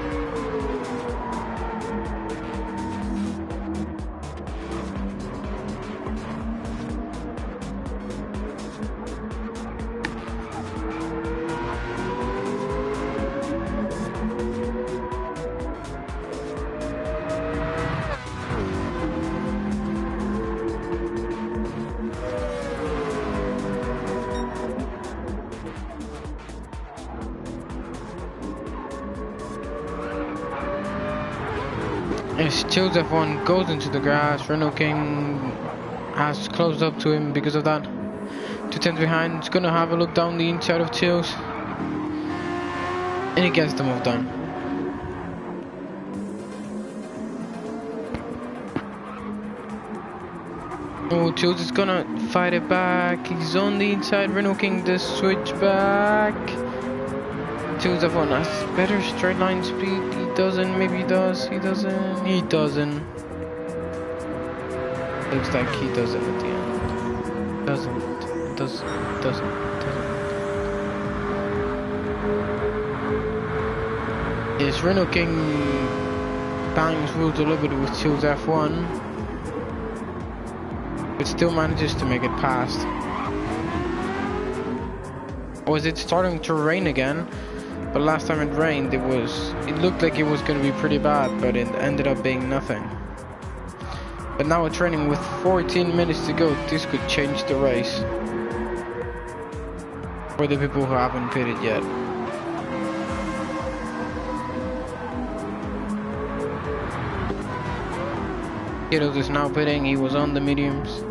As Joseph one goes into the grass, Renault King has closed up to him because of that. 2 tenths behind, it's gonna have a look down the inside of Chills. And he gets the move done. Oh, Chills is gonna fight it back. He's on the inside, Renault King the switch back. Joseph one has better straight line speed. He doesn't, maybe he does, he doesn't. Looks like he doesn't at the end. Doesn't. Yes, Renault King bangs wheels a little bit with Chills F1, but still manages to make it past. Or is it starting to rain again? But last time it rained, it looked like it was going to be pretty bad, but it ended up being nothing. But now it's raining with 14 minutes to go. This could change the race for the people who haven't pitted yet. Kiddos is now pitting. He was on the mediums.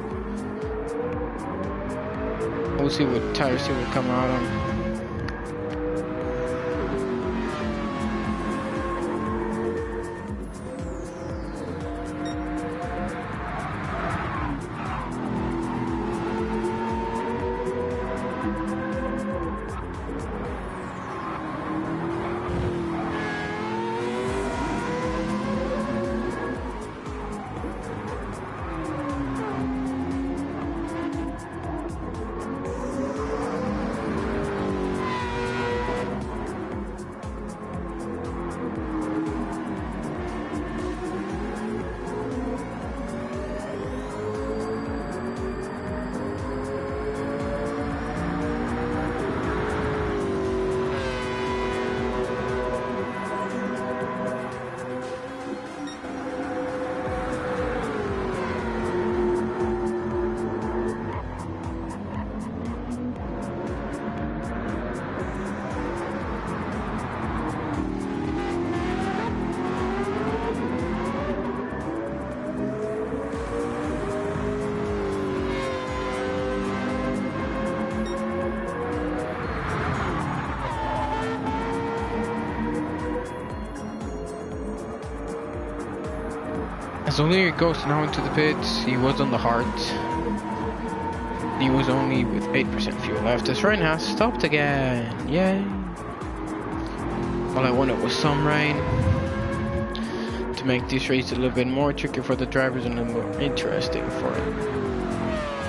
We'll see what tires he will come out on. As O'Leary goes now into the pits, he was on the hard. He was only with 8% fuel left. His rain has stopped again. Yay! All I wanted was some rain to make this race a little bit more tricky for the drivers and a little more interesting for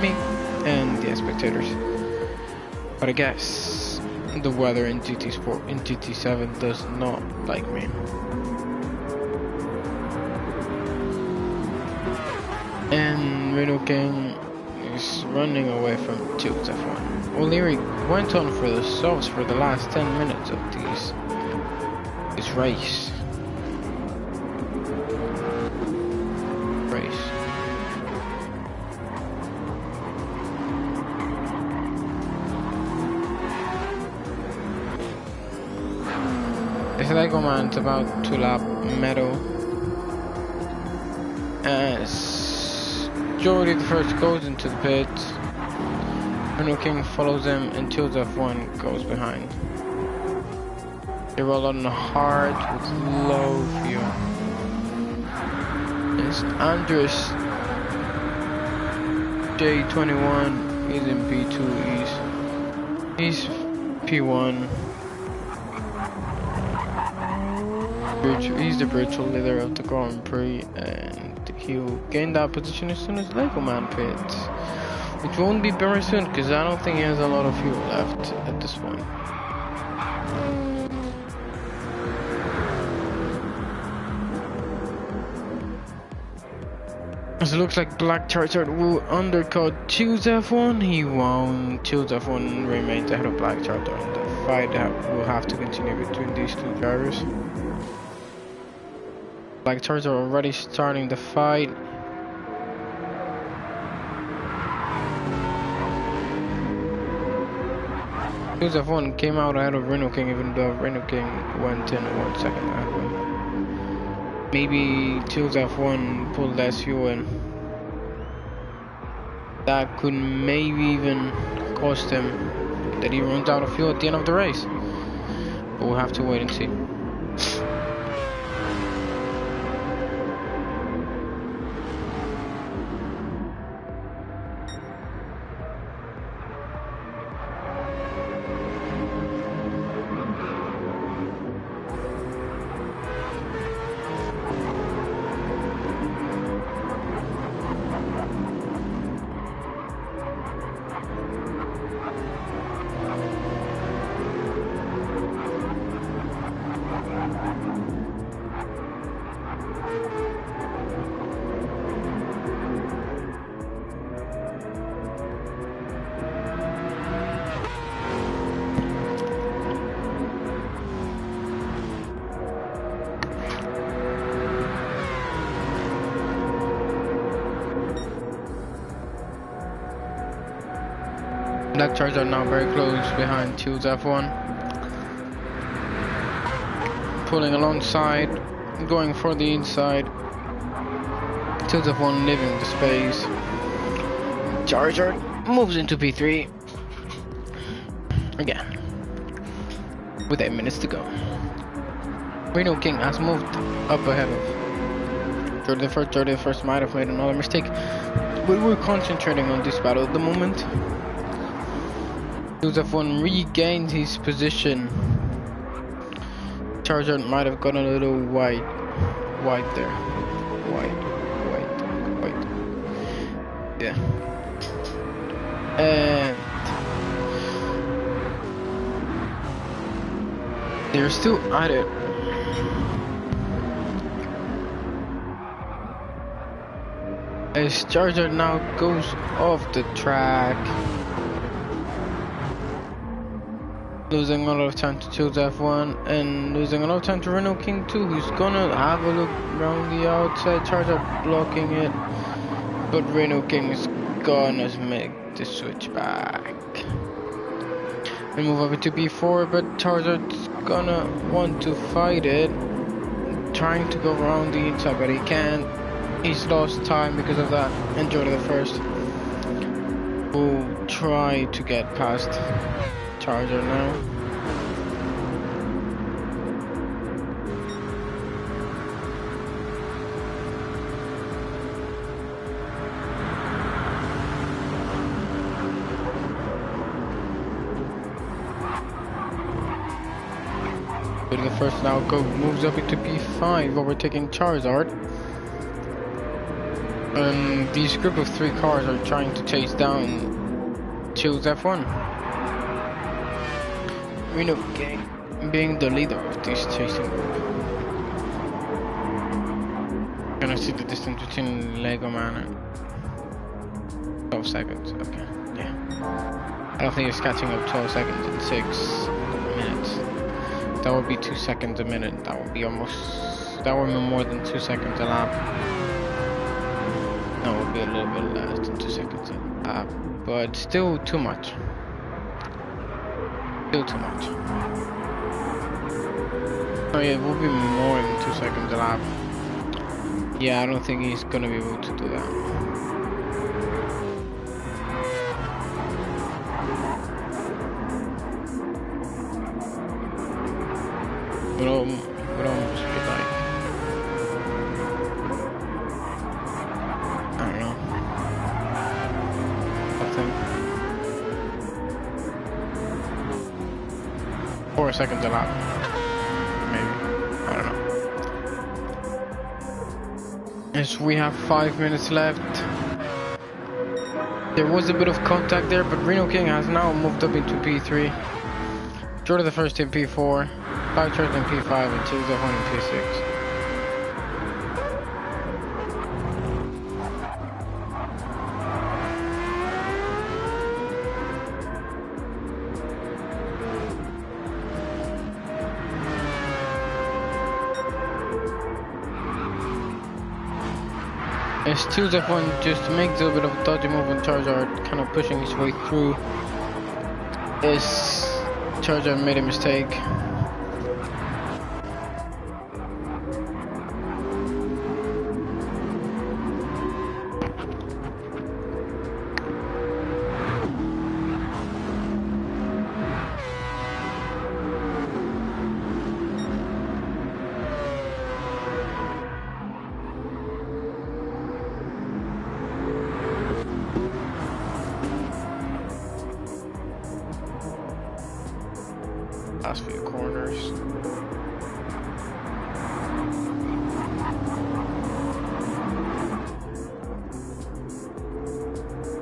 me and the spectators. But I guess the weather in GT Sport in GT7 does not like me. And Renault King is running away from Toots F1. O'Leary went on for the softs for the last 10 minutes of this race. This Lego man's about to lap Meadow as Jordy the first goes into the pit. Renault King follows him and Toots F1 goes behind. They roll on hard with low fuel. It's Andres J21. He's in P2. He's P1. He's the virtual leader of the Grand Prix, and he'll gain that position as soon as Lego Man pits. Which won't be very soon, because I don't think he has a lot of fuel left at this point. As it looks like Black Charizard will undercut Toots F1. He won't. Toots F1 remains ahead of Black Charizard in the fight that will have to continue between these two drivers. Black Charizard already starting the fight. Toots F1 came out ahead of Renault King, even though Renault King went in 1 second ahead of him. Maybe Toots F1 pulled less fuel in. That could maybe even cost him that he runs out of fuel at the end of the race. But we'll have to wait and see. Black Charizard now very close behind Toots F1. Pulling alongside, going for the inside. Toots F1 leaving the space. Charizard moves into P3. Again. With 8 minutes to go. Renault King has moved up ahead of Jordy the First. Jordy the First might have made another mistake. But we're concentrating on this battle at the moment. Toots F1 regained his position. Charizard might have gone a little wide there. Wide. Yeah. And they're still at it. As Charizard now goes off the track. Losing a lot of time to Toots F1 and losing a lot of time to Renault King too, who's gonna have a look around the outside. Charizard blocking it, but Renault King is gonna make the switch back and move over to B4, but Charizard's gonna want to fight it, trying to go around the inside, but he can't. He's lost time because of that. And Jordy the First will try to get past Charizard now. But the first now moves up into P5, overtaking Charizard. And these group of 3 cars are trying to chase down Chill's F1. Reno Gang being the leader of this chasing group. Gonna see the distance between Lego Man and 12 seconds. Okay, yeah. I don't think he's catching up 12 seconds in 6 minutes. That would be 2 seconds a minute. That would be more than 2 seconds a lap. No, it would be a little bit less than 2 seconds a lap, but still too much. Still too much. Oh yeah, it will be more than 2 seconds a lap. Yeah, I don't think he's gonna be able to do that. Would almost be like, I don't know, something 4 seconds a lap, maybe, I don't know. Yes, we have 5 minutes left. There was a bit of contact there, but Reno King has now moved up into P3. Jordan the first in P4. 5 Chargers in P5 and 2 F1 in P6. As 2 F1 just makes a little bit of a dodgy move and Charizard kind of pushing his way through. As Charizard made a mistake. Last few corners.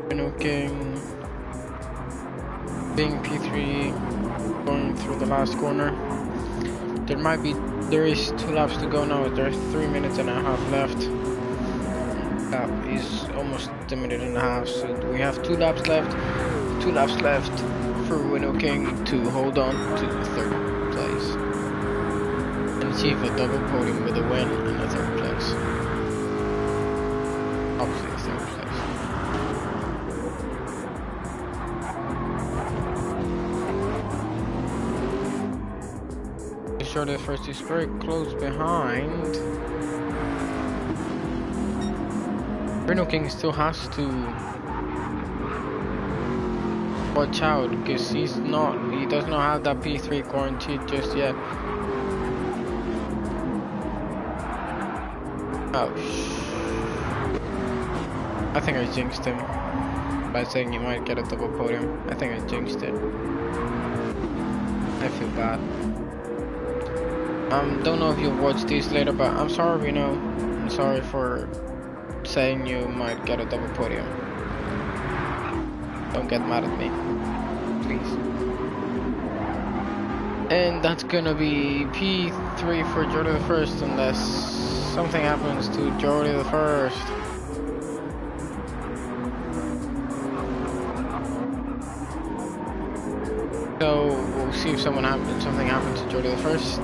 Reno King being P3, going through the last corner. There is 2 laps to go now. There's 3 minutes and a half left. Lap is almost a minute and a half, so we have 2 laps left. 2 laps left for Reno King to hold on to the 3rd place and achieve a double podium with a win and a 3rd place. Obviously, a 3rd place. Sure, the first is very close behind. Reno King still has to watch out because he does not have that P3 guaranteed just yet. Ouch. I think I jinxed him by saying he might get a double podium. I think I jinxed it. I feel bad. Don't know if you'll watch these later, but I'm sorry, Reno. I'm sorry for saying you might get a double podium. Don't get mad at me, please. And that's gonna be P3 for Jordan the First, unless something happens to Jordan the First. So we'll see if something happens to Jordan the First.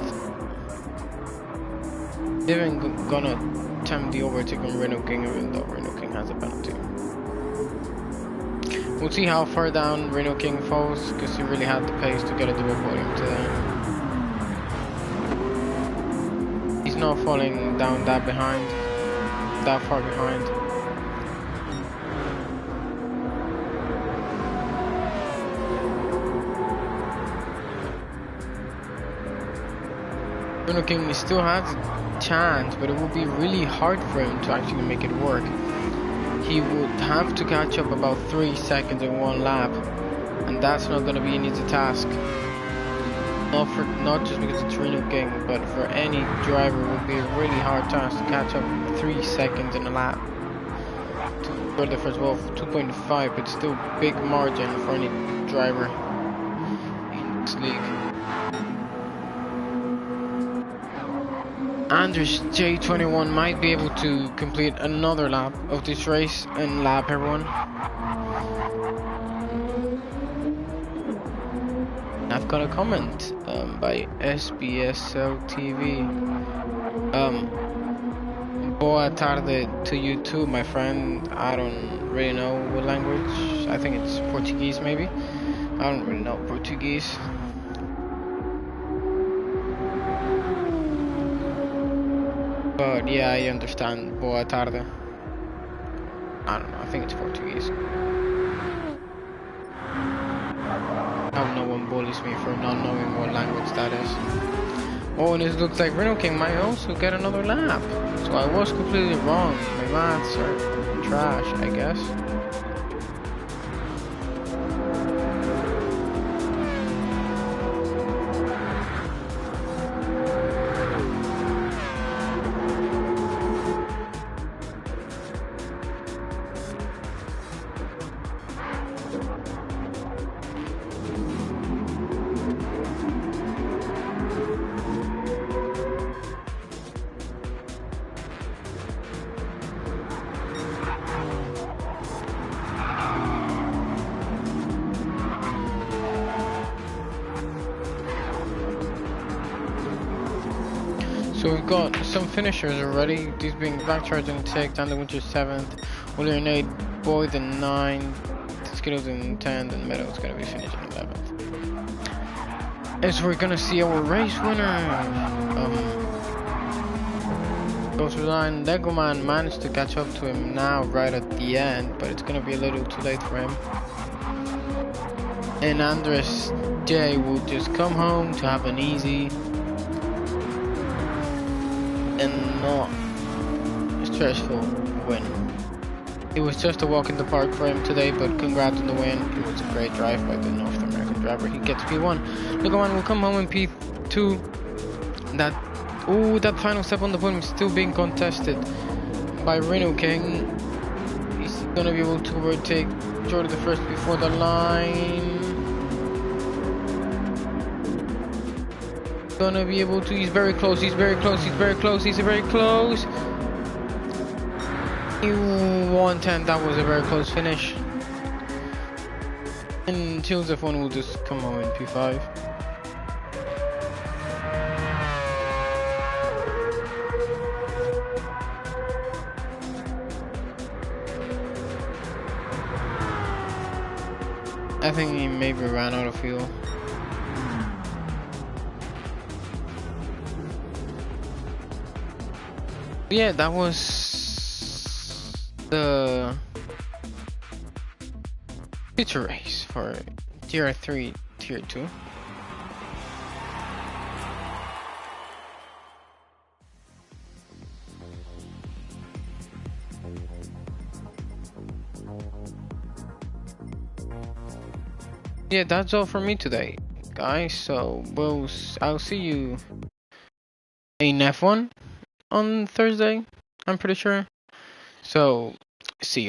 They're even gonna attempt the overtake on Reno King, even though Reno King has a penalty. We'll see how far down Reno King falls, because he really had the pace to get a double podium today. He's not falling down that far behind. Reno King still has a chance, but it will be really hard for him to actually make it work. He would have to catch up about 3 seconds in 1 lap, and that's not going to be an easy task. Not just because it's Reno King, but for any driver, it would be a really hard task to catch up 3 seconds in a lap. For the first well, 2.5, but still big margin for any driver in this league. Anders J21 might be able to complete another lap of this race and lap everyone. I've got a comment by SBSL TV. Boa tarde to you too, my friend. I don't really know what language. I think it's Portuguese, maybe. I don't really know Portuguese. But yeah, I understand. Boa tarde. I don't know. I think it's Portuguese. I hope no one bullies me for not knowing what language that is. Oh, and it looks like Reno King might also get another lap. So I was completely wrong. My maths are trash, I guess. So we've got some finishers already. These being Backcharge and Take, Dan the Winter 7th, William Nate, Boy the 9th, Skittles in 10th, and Meadows gonna be finishing 11th. And so we're gonna see our race winner. Goes to the line. Legoman managed to catch up to him now right at the end, but it's gonna be a little too late for him. And Andres J will just come home to have an easy and not stressful win. It was just a walk in the park for him today, but congrats on the win. It was a great drive by the North American driver. He gets P1. Legoman will come home in P2. That final step on the podium is still being contested by Reno King. He's gonna be able to overtake Jordan the first before the line. Gonna be able to, he's very close, he's very close. He 110, that was a very close finish. And Joseph one will just come home in P5. I think he maybe ran out of fuel. Yeah, that was the future race for Gr.3 Tier 2. Yeah, that's all for me today, guys. So I'll see you in F1 on Thursday, I'm pretty sure. So see you.